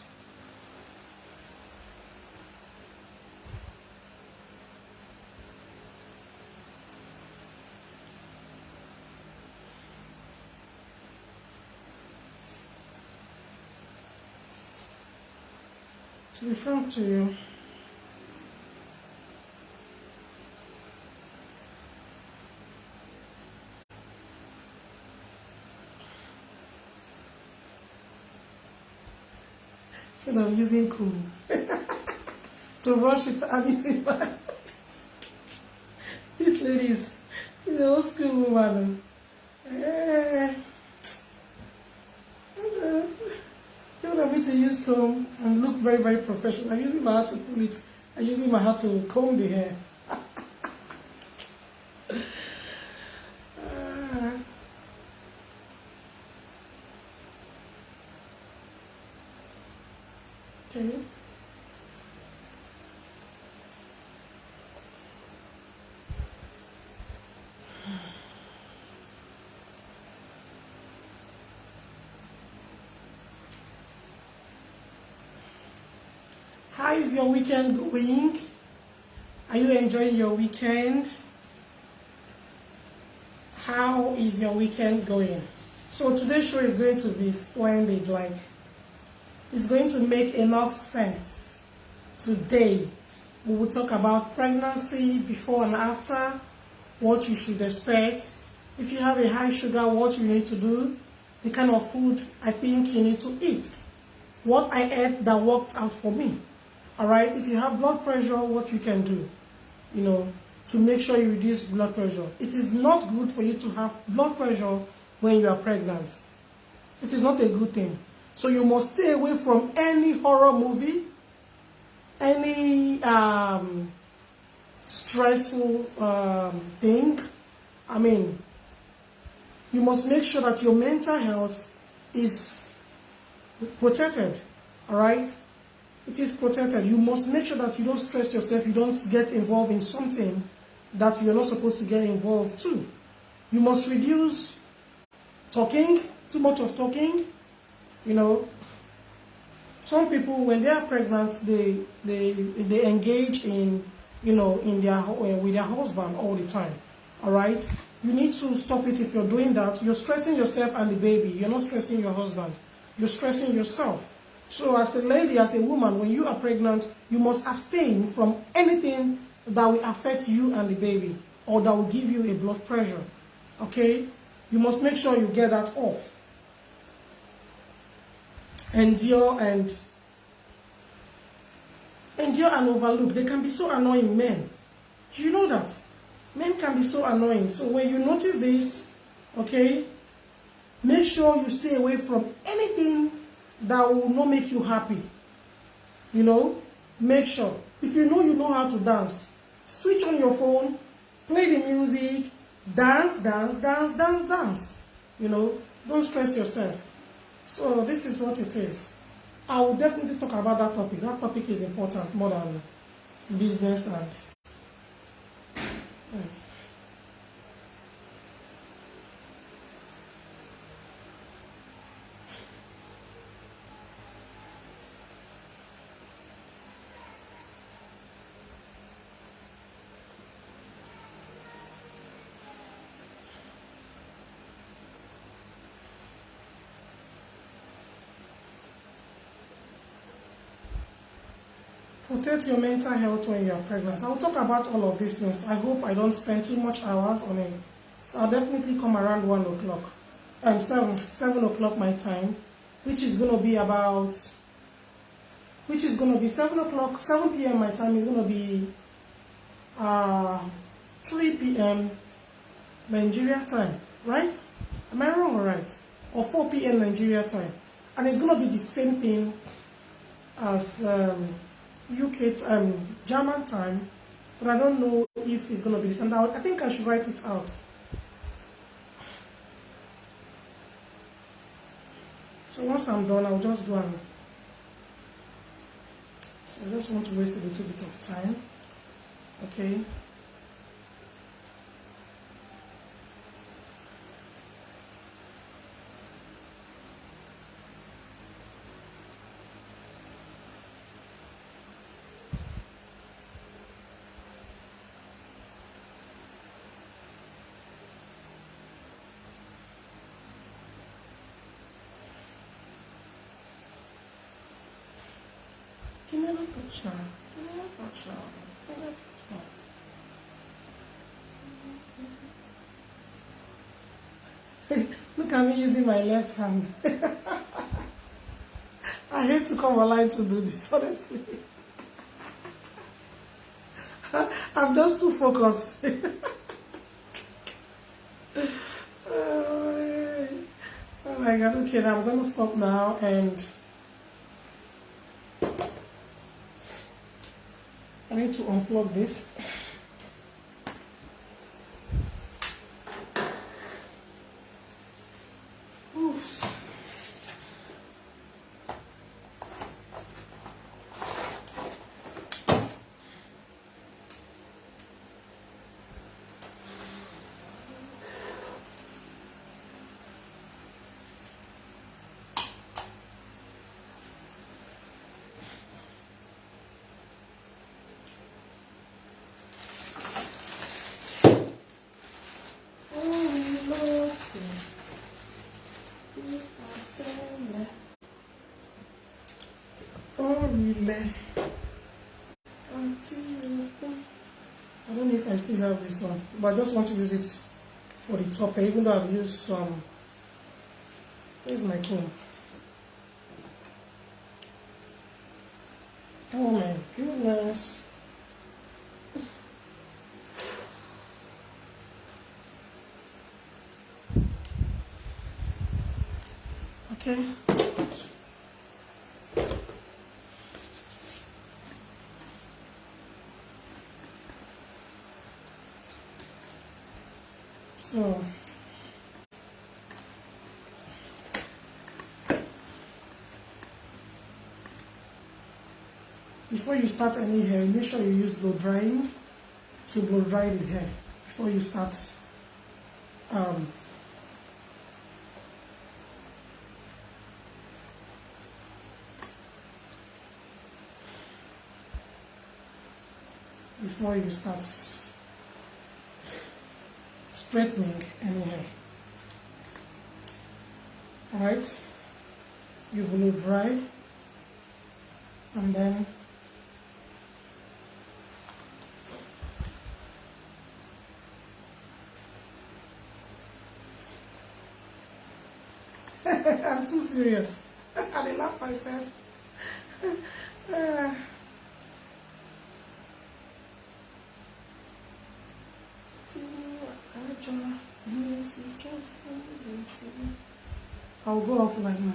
To be frank to you, instead of using comb to brush it, I'm using my. This lady is an old school woman. They want me to use comb and look very, very professional. I'm using my hand to pull it. I'm using my hand to comb the hair. Okay. How is your weekend going? Are you enjoying your weekend? How is your weekend going? So today's show is going to be splendid. Like, it's going to make enough sense. Today, we will talk about pregnancy, before and after, what you should expect. If you have a high sugar, what you need to do, the kind of food I think you need to eat. What I ate that worked out for me. All right, if you have blood pressure, what you can do, you know, to make sure you reduce blood pressure. It is not good for you to have blood pressure when you are pregnant. It is not a good thing. So you must stay away from any horror movie, any stressful thing. I mean, you must make sure that your mental health is protected, all right? It is protected. You must make sure that you don't stress yourself, you don't get involved in something that you're not supposed to get involved to. You must reduce talking, too much of talking. You know, some people, when they are pregnant, they engage in, you know, in their with their husband all the time. All right, you need to stop it. If you're doing that, you're stressing yourself and the baby. You're not stressing your husband. You're stressing yourself. So as a lady, as a woman, when you are pregnant, you must abstain from anything that will affect you and the baby, or that will give you a blood pressure. Okay, you must make sure you get that off. endure and overlook. They can be so annoying, men. Do you know that? Men can be so annoying. So when you notice this, okay, make sure you stay away from anything that will not make you happy. You know, make sure. If you know how to dance, switch on your phone, play the music, dance, dance, dance, dance, dance. You know, don't stress yourself. So this is what it is. I will definitely talk about that topic. That topic is important more than business and protect your mental health when you are pregnant. I'll talk about all of these things. I hope I don't spend too much hours on it. So I'll definitely come around 1 o'clock. 7 o'clock my time, which is going to be 7 o'clock, 7 p.m. my time is going to be 3 p.m. Nigeria time, right? Am I wrong or right? Or 4 p.m. Nigeria time. And it's going to be the same thing as UK German time, but I don't know if it's going to be the same. I think I should write it out. So once I'm done, I'll just go and... So I just want to waste a little bit of time. Okay. Give me a touch now. Give me a touch now. Give me a touch now. Look at me using my left hand. I hate to come online to do this, honestly. I'm just too focused. Oh my God, okay, now I'm going to stop now and I need to unplug this. Oops. I don't know if I still have this one, but I just want to use it for the top, even though I've used some. Where's my comb? Oh my goodness. Okay. So before you start any hair, make sure you use blow drying to blow dry the hair before you start straightening any hair. Alright, you blow dry and then I'm too serious. I laugh myself. I'll go offline now.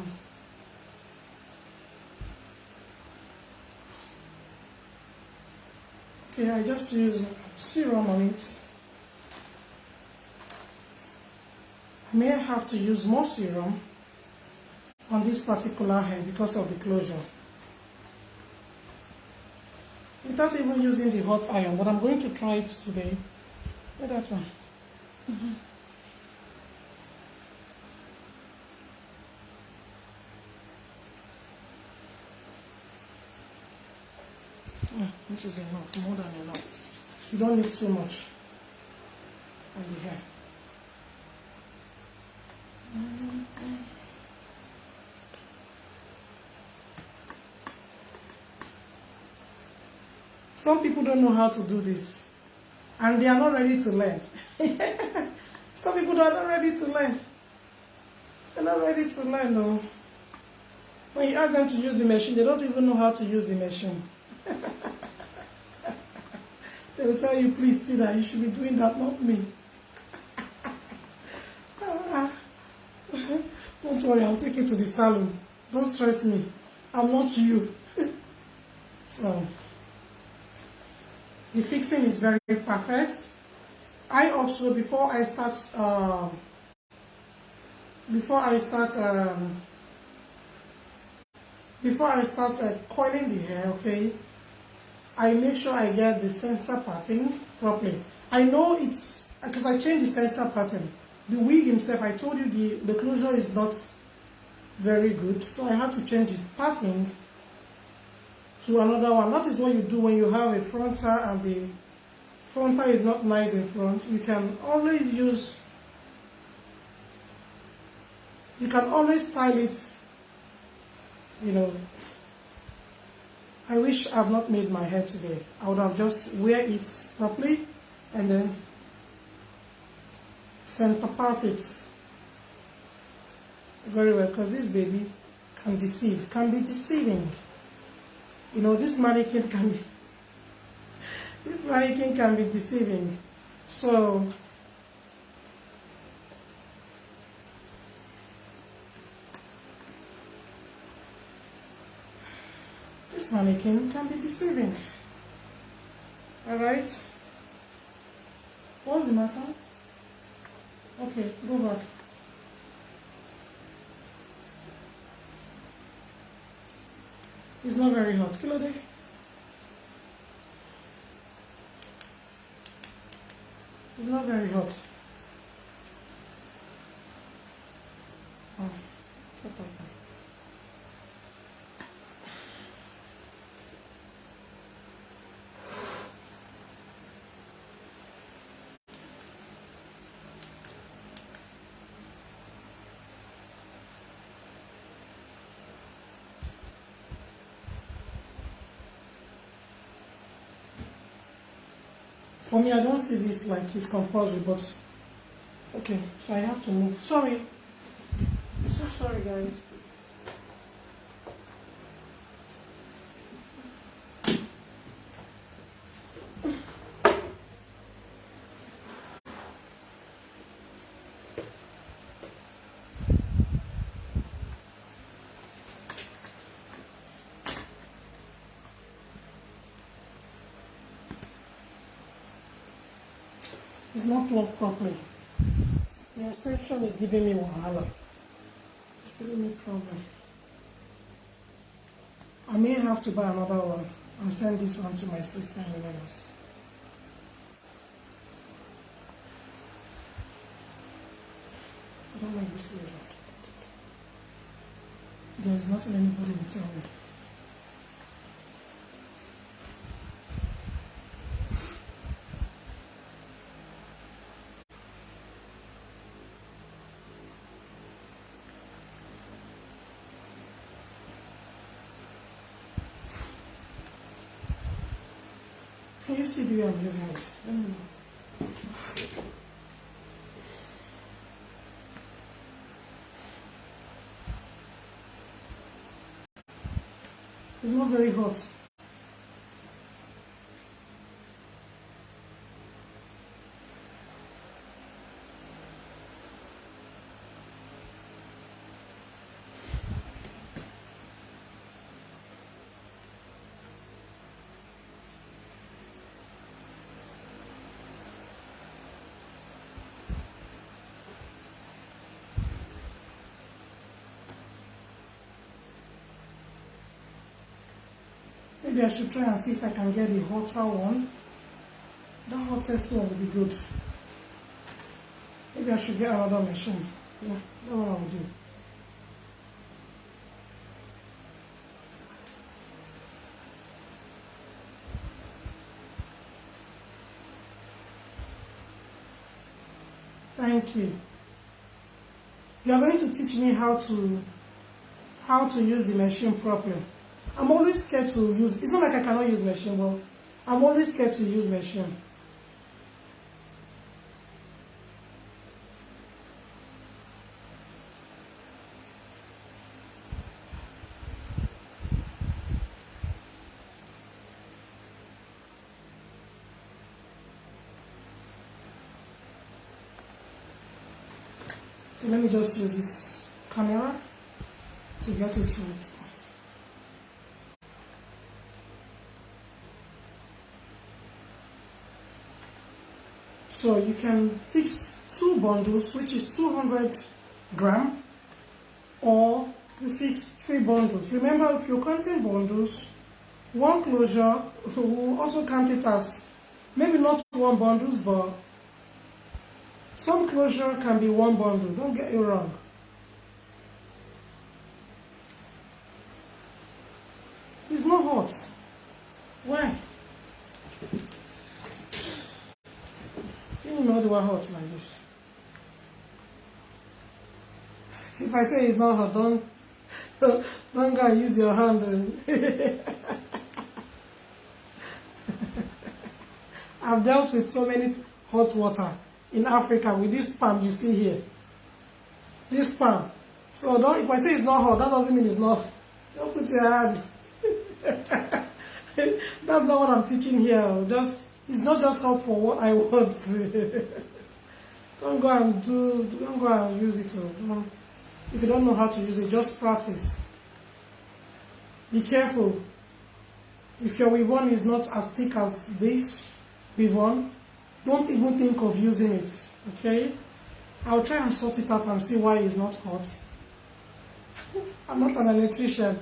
Okay, I just use serum on it. I may have to use more serum on this particular hair because of the closure. Without even using the hot iron, but I'm going to try it today. Look at that one. This is enough, more than enough. You don't need too much on the hair. Some people don't know how to do this, and they are not ready to learn. Some people are not ready to learn. They're not ready to learn, no. When you ask them to use the machine, they don't even know how to use the machine. They will tell you, please, Tina, you should be doing that, not me. Don't worry, I'll take it to the salon. Don't stress me. I'm not you. So, the fixing is very, very perfect. I also, before I start coiling the hair, okay, I make sure I get the center parting properly. I know it's because I changed the center pattern. The wig himself, I told you the closure is not very good, so I had to change the parting to another one. That is what you do when you have a frontal and the frontal is not nice in front. You can always style it, you know. I wish I've not made my hair today. I would have just wear it properly and then center part it very well, because this baby can be deceiving. You know, this mannequin can be deceiving. So this mannequin can be deceiving. Alright? What's the matter? Okay, go back. It's not very hot. Kilo day. It's not very hot. Oh, for me, I don't see this like it's compulsory, but okay, so I have to move. Sorry. I'm so sorry, guys. It's not plugged properly. The extension is giving me wahala. It's giving me problem. I may have to buy another one and send this one to my sister in Lagos. I don't like this version. There is nothing anybody will tell me. Can you see the way I'm using it? Let me know. It's not very hot. Maybe I should try and see if I can get the hotter one. The hottest one will be good. Maybe I should get another machine. Yeah, that's what I will do. Thank you. You are going to teach me how to use the machine properly. I'm always scared to use. It's not like I cannot use machine, but I'm always scared to use machine. So let me just use this camera to get it right. So you can fix 2 bundles, which is 200 gram, or you fix 3 bundles. Remember, if you're counting bundles, one closure will also count it as maybe not 1 bundles, but some closure can be 1 bundle. Don't get it wrong. It's not hot. Why? You know they were hot like this. If I say it's not hot, don't go and use your hand. I've dealt with so many hot water in Africa with this palm you see here. This palm. So don't, if I say it's not hot, that doesn't mean it's not. Don't put your hand. That's not what I'm teaching here. It's not just hot for what I want. Don't go and use it. If you don't know how to use it, just practice. Be careful. If your weave on is not as thick as this weave on, don't even think of using it. Okay? I'll try and sort it out and see why it's not hot. I'm not an electrician.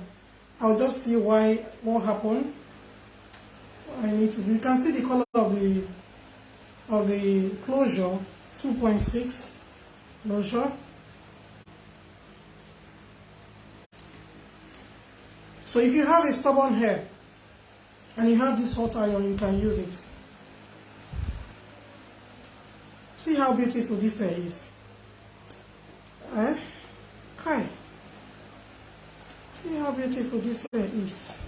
I'll just see what happened. What I need to do. You can see the color of the closure, 2.6 closure. So if you have a stubborn hair and you have this hot iron, you can use it. See how beautiful this hair is. Okay. See how beautiful this hair is.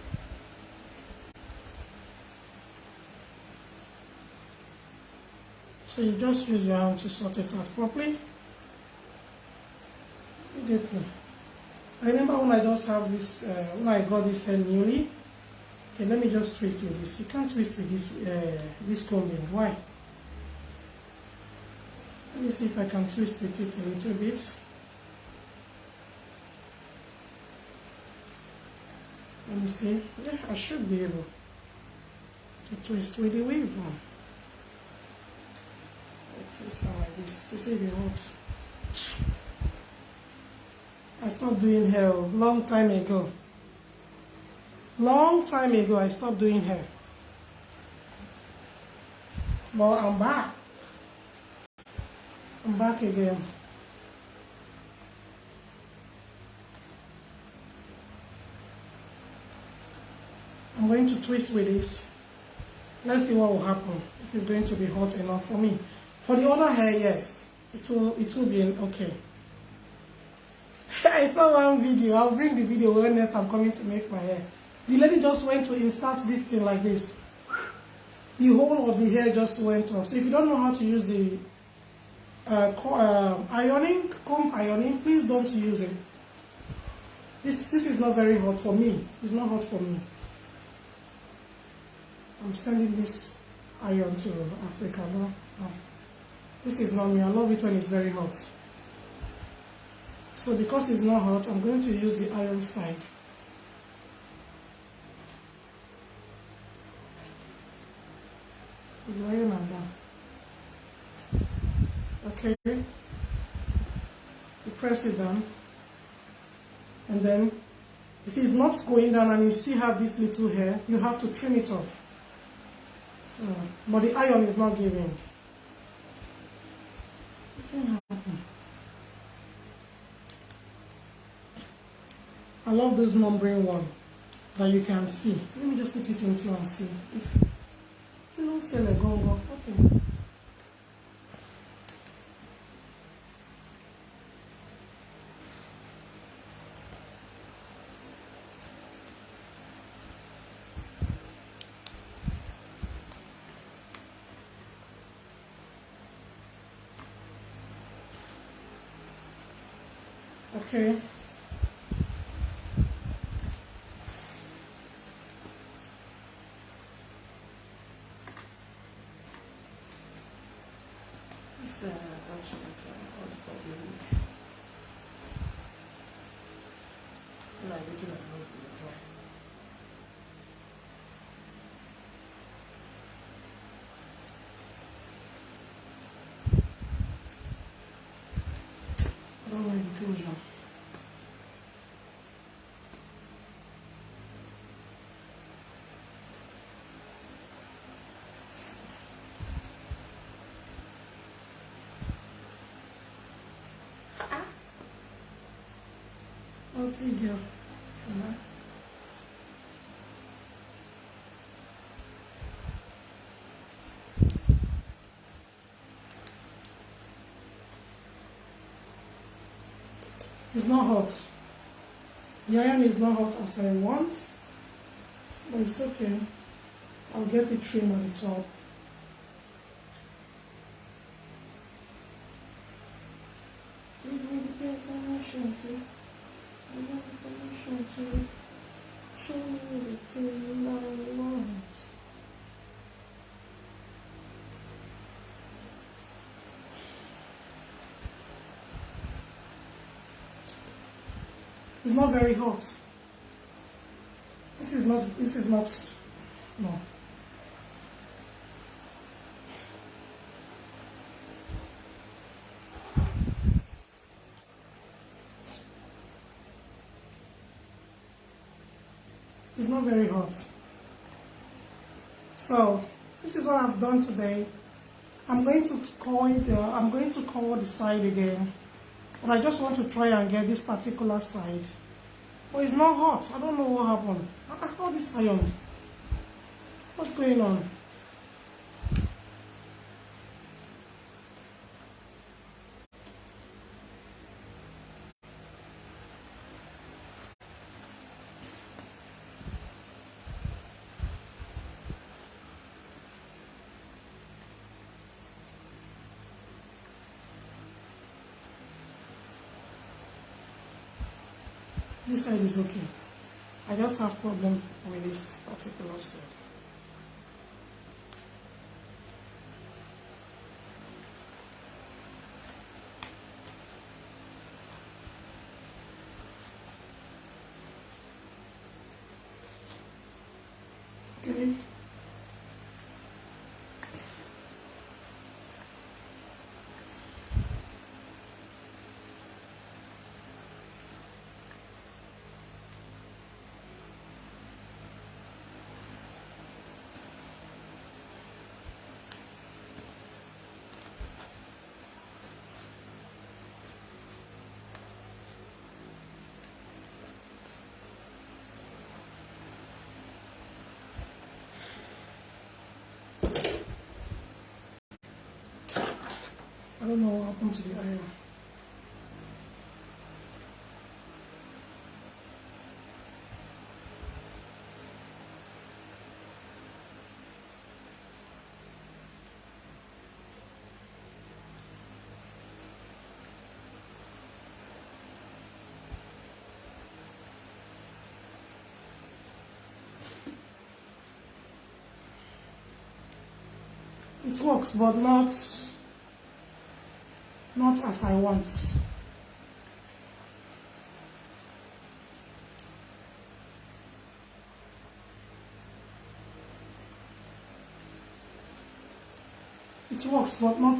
So you just use your hand to sort it out properly. Immediately. I remember when I just have this, when I got this hair newly. Okay, let me just twist with this. You can't twist with this combing. Why? Let me see if I can twist with it a little bit. Let me see. Yeah, I should be able to twist with the weave on. Twist down like this to see the hot. I stopped doing hair a long time ago. Long time ago, I stopped doing hair. But I'm back. I'm back again. I'm going to twist with this. Let's see what will happen. If it's going to be hot enough for me. For the other hair, yes, it will be okay. I saw one video. I'll bring the video when next I'm coming to make my hair. The lady just went to insert this thing like this. The whole of the hair just went off. So if you don't know how to use the comb ironing, please don't use it. This is not very hot for me. It's not hot for me. I'm sending this iron to Africa. No, no. This is not me. I love it when it's very hot. So because it's not hot, I'm going to use the iron side. The iron and down. Okay. You press it down. And then, if it's not going down and you still have this little hair, you have to trim it off. So, but the iron is not giving. Nothing happened. I love this numbering one that you can see. Let me just put it into and see. If you don't see the gongo, okay. Okay. This actually all the body wig. And I'm waiting on the dry. I don't want inclusion. What's it girl? Tonight. It's not hot. The iron is not hot as I want, but it's okay. I'll get it trimmed at the top. Give me the permission to. I want the permission to show me the thing I want. It's not very hot. This is not, no. It's not very hot. So, this is what I've done today. I'm going to call the side again. But I just want to try and get this particular side. But it's not hot. I don't know what happened. How this iron? What's going on? This side is okay. I just have problem with this particular side. Okay. I don't know what happened to the iron. It works, but not as I want. It works, but not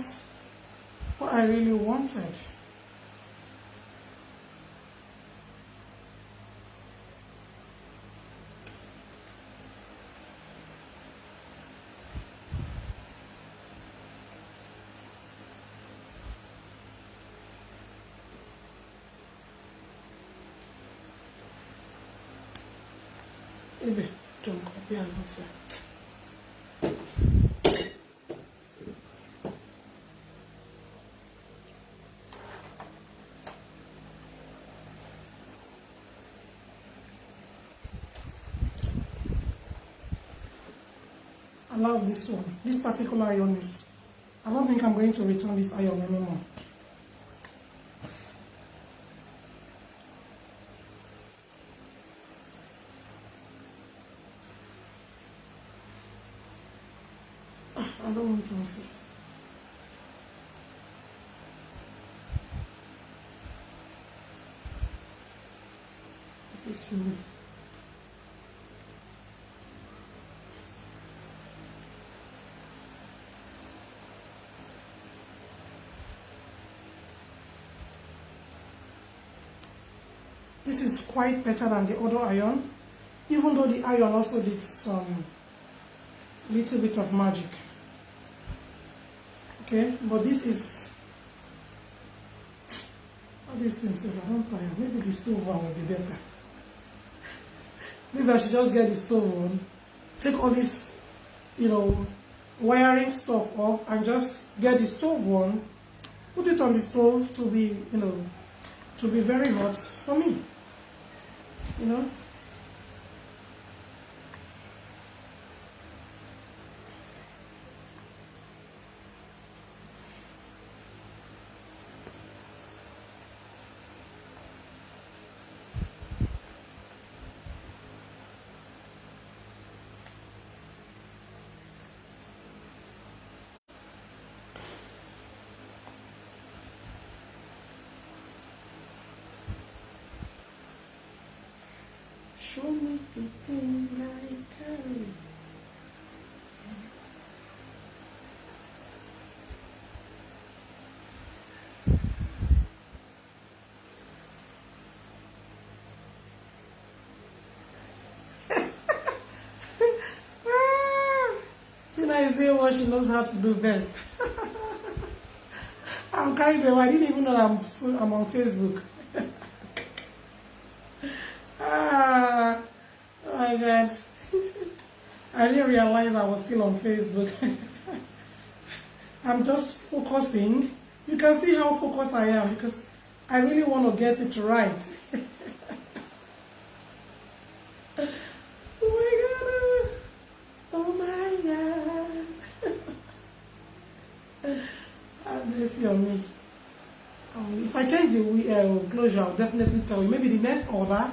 what I really wanted. Ebe, don't copy and not say. I love this one. This particular iron is, I don't think I'm going to return this iron anymore. I don't want to insist. If it's for me. This is quite better than the other iron, even though the iron also did some little bit of magic. Okay, but this is all these things. If I don't buy it, maybe the stove one will be better. Maybe I should just get the stove one, take all this, wiring stuff off, and just get the stove one, put it on the stove to be, to be very hot for me. Show me the thing I carry. Tina is doing what she knows how to do best. I'm carried away. I didn't even know I'm on Facebook. Oh my God. I didn't realize I was still on Facebook. I'm just focusing. You can see how focused I am because I really want to get it right. Oh my God. Have mercy on me. If I change the closure, I'll definitely tell you. Maybe the next order,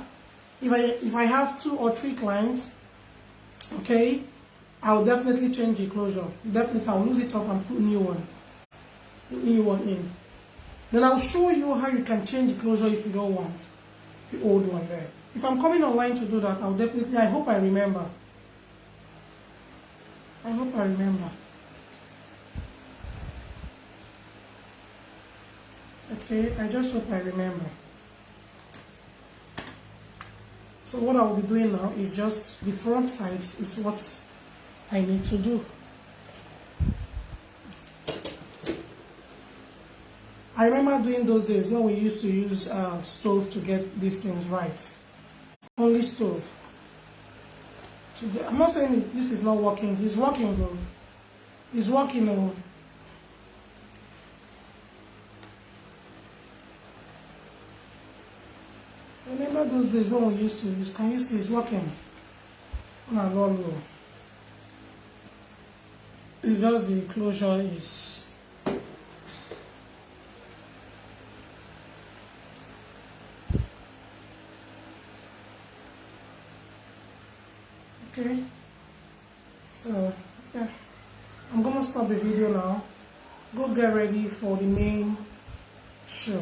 if I have 2 or 3 clients, okay, I'll definitely change the closure. Definitely, I'll lose it off and put new one in. Then I'll show you how you can change the closure if you don't want the old one there. If I'm coming online to do that, I'll definitely, I hope I remember. I hope I remember. Okay, I just hope I remember. So what I'll be doing now is just the front side is what I need to do. I remember doing those days when we used to use stove to get these things right. Only stove. So I'm not saying this is not working. It's working though. It's working though. Remember those days when we used to use, can you see it's working? Oh my God, no. It's just the closure is. Okay. So, yeah. I'm gonna stop the video now. Go get ready for the main show.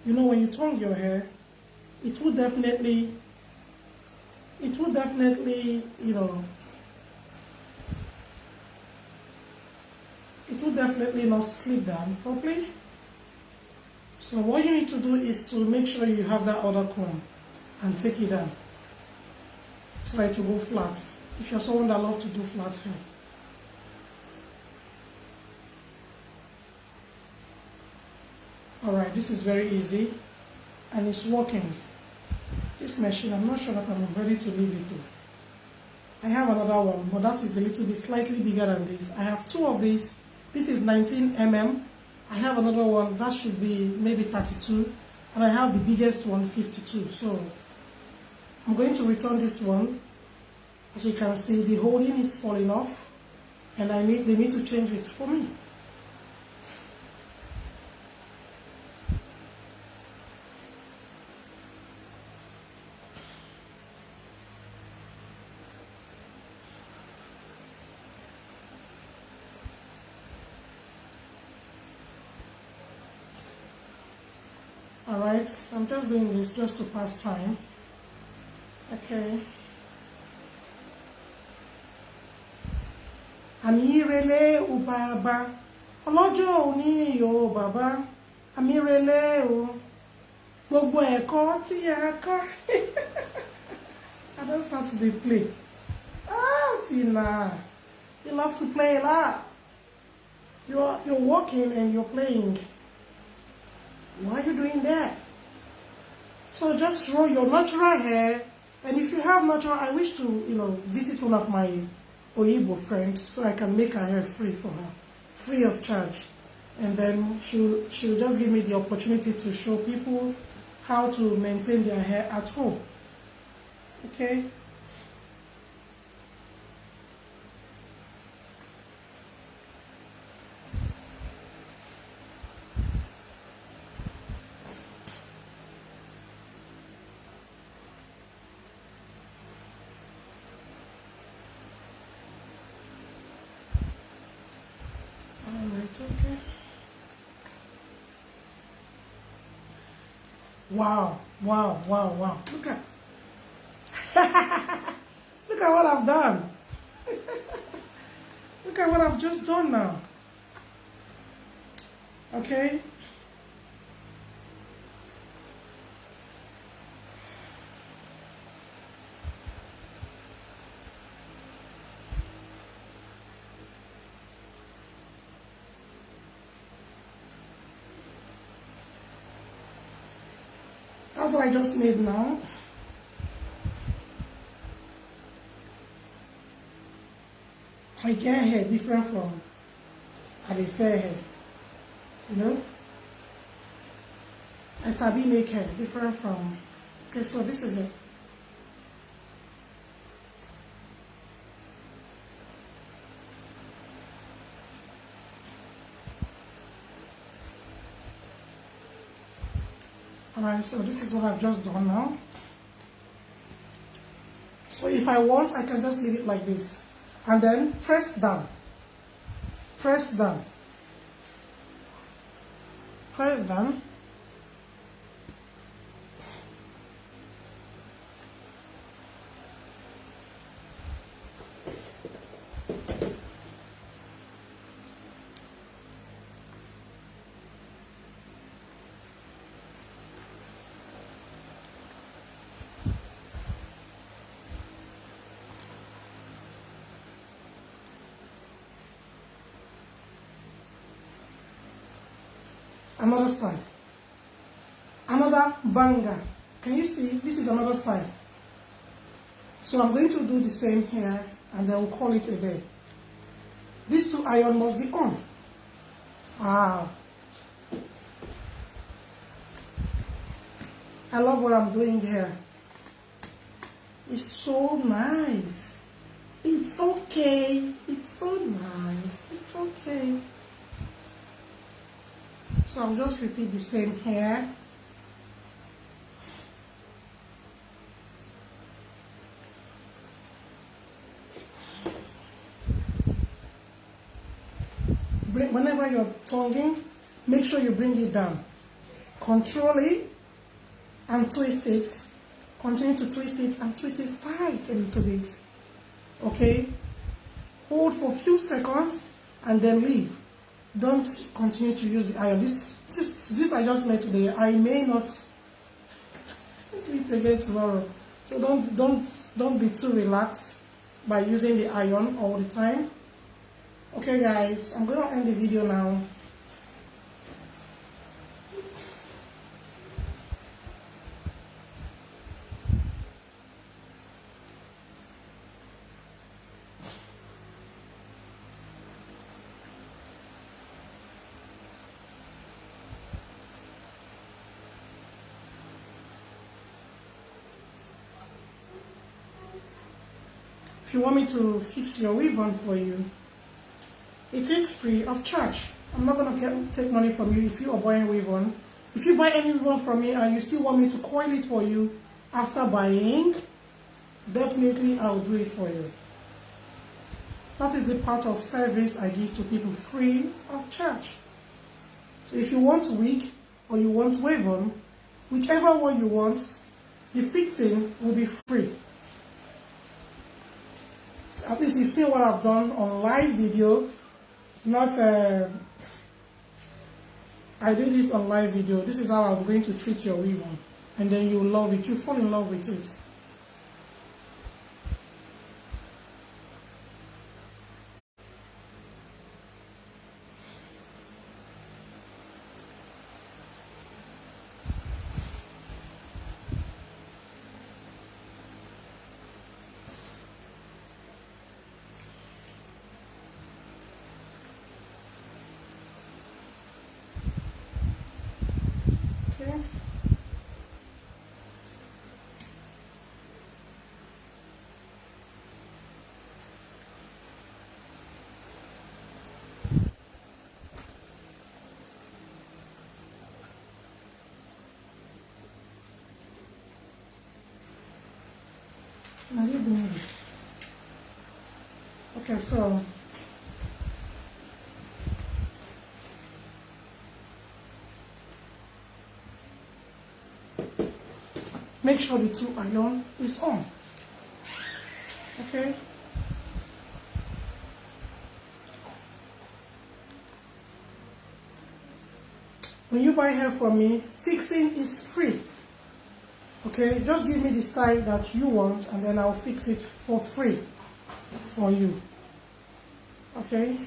You know, when you tongue your hair, it will definitely, you know, it will definitely not slip down properly. So what you need to do is to make sure you have that other comb and take it down so that it will go flat. If you're someone that loves to do flat hair. Alright, this is very easy and it's working. This machine, I'm not sure that I'm ready to leave it though. I have another one, but that is a little bit slightly bigger than this. I have two of these. This is 19 mm. I have another one that should be maybe 32, and I have the biggest one, 52. So I'm going to return this one. As you can see, the holding is falling off, and they need to change it for me. Alright, I'm just doing this just to pass time. Okay. Amirele o baba, ọlọ́jọ́ òní o baba, amirele o, gbogbo ẹ̀kọ́ tí a kọ́. I don't start to play. Ah, Tina, you love to play a lot. You're walking and you're playing. Why are you doing that? So just roll your natural hair, and if you have natural, I wish to, you know, visit one of my Oyibo friends so I can make her hair free for her, free of charge, and then she'll just give me the opportunity to show people how to maintain their hair at home. Okay. Okay. Wow, wow, wow, wow. Look at look at what I've done. Look at what I've just done now. Okay. That's what I just made now. I get hair different from how they say hair. You know? I sabi make hair different from. Okay, so this is it. Alright, so this is what I've just done now. So if I want, I can just leave it like this. And then press down. Press down. Press down. Another style, another banger. Can you see? This is another style. So I'm going to do the same here, and then we'll call it a day. These two iron must be on. Wow. I love what I'm doing here. It's so nice. It's okay. It's so nice. It's okay. So I'll just repeat the same here. Whenever you're tonguing, make sure you bring it down. Control it and twist it. Continue to twist it and twist it tight a little bit. Okay? Hold for a few seconds and then leave. Don't continue to use the iron. This I just made today. I may not do it again tomorrow. So don't be too relaxed by using the iron all the time. Okay guys, I'm going to end the video now. If you want me to fix your weave on for you, it is free of charge. I'm not going to take money from you if you are buying weave on. If you buy any weave on from me and you still want me to coil it for you after buying, definitely I'll do it for you. That is the part of service I give to people free of charge. So if you want wig or you want weave on, whichever one you want, the fitting will be free. So at least you've seen what I've done on live video. Not I did this on live video. This is how I'm going to treat your weave on, and then you love it. You fall in love with it. Okay. Okay, so make sure the 2 iron is on. Okay. When you buy hair from me, fixing is free. Okay, just give me the style that you want and then I'll fix it for free for you. Okay.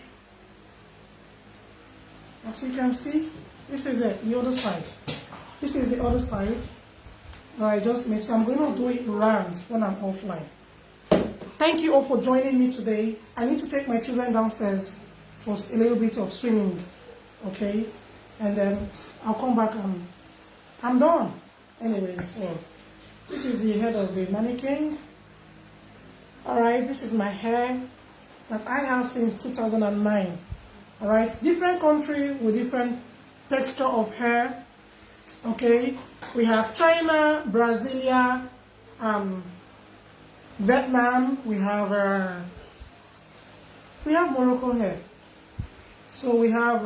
As you can see, this is the other side. This is the other side. I just made, so I'm going to do it round when I'm offline. Thank you all for joining me today. I need to take my children downstairs for a little bit of swimming. Okay, and then I'll come back and I'm done. Anyway, so this is the head of the mannequin. Alright, this is my hair that I have since 2009. Alright, different country with different texture of hair. Okay, we have China, Brasilia, Vietnam, we have Morocco hair. So we have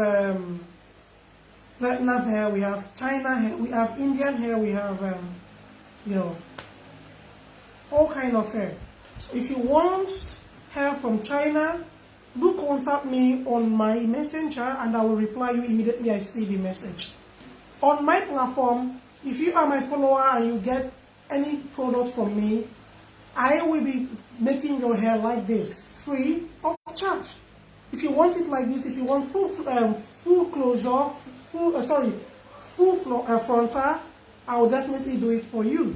Vietnam hair, we have China hair, we have Indian hair, we have you know, all kind of hair. So if you want hair from China, do contact me on my messenger and I will reply you immediately I see the message. On my platform, if you are my follower and you get any product from me, I will be making your hair like this, free of charge. If you want it like this, if you want full closure, full frontal, I will definitely do it for you.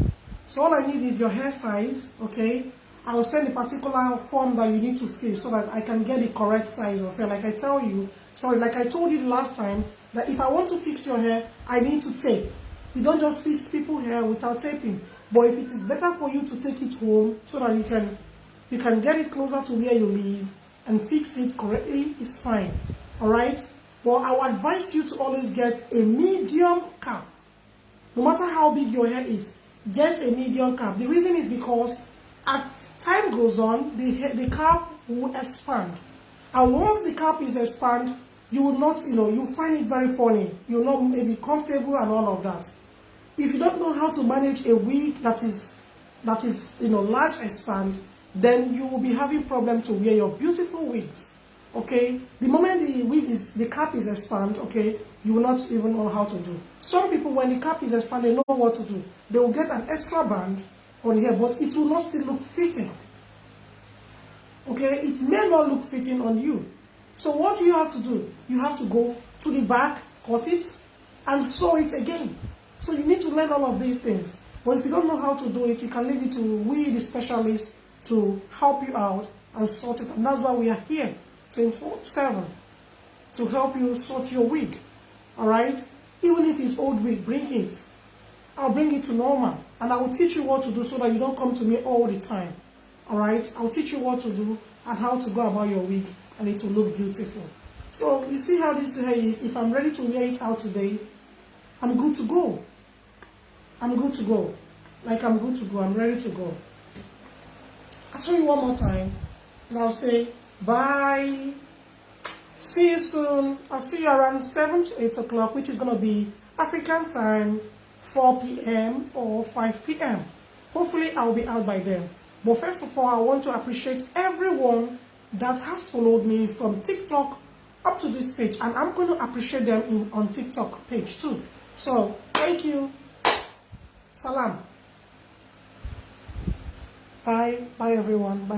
So all I need is your hair size, okay? I will send a particular form that you need to fill so that I can get the correct size of hair. Like I told you the last time, that if I want to fix your hair, I need to tape. You don't just fix people's hair without taping. But if it is better for you to take it home so that you can You can get it closer to where you live and fix it correctly. It's fine. All right? But I would advise you to always get a medium cap. No matter how big your hair is, get a medium cap. The reason is because as time goes on, the cap will expand. And once the cap is expand, you will not, you find it very funny. You'll not maybe comfortable and all of that. If you don't know how to manage a wig that is large expand, then you will be having problem to wear your beautiful wigs. Okay, the moment the cap is expand, okay, you will not even know how to do. Some people, when the cap is expand, they know what to do. They will get an extra band on here, but it will not still look fitting. Okay, it may not look fitting on you. So what you have to do, you have to go to the back, cut it, and sew it again. So you need to learn all of these things. But if you don't know how to do it, you can leave it to we, the specialists, to help you out and sort it. And that's why we are here 24/7 to help you sort your wig. All right? Even if it's old wig, bring it. I'll bring it to normal. And I will teach you what to do so that you don't come to me all the time. All right? I'll teach you what to do and how to go about your wig, and it will look beautiful. So you see how this hair is. If I'm ready to wear it out today, I'm good to go. I'm good to go. Like I'm good to go. I'm ready to go. I'll show you one more time. And I'll say bye. See you soon. I'll see you around 7 to 8 o'clock, which is going to be African time, 4 p.m. or 5 p.m. Hopefully I'll be out by then. But first of all, I want to appreciate everyone that has followed me from TikTok up to this page. And I'm going to appreciate them on TikTok page too. So, thank you. Salam. Bye. Bye, everyone. Bye.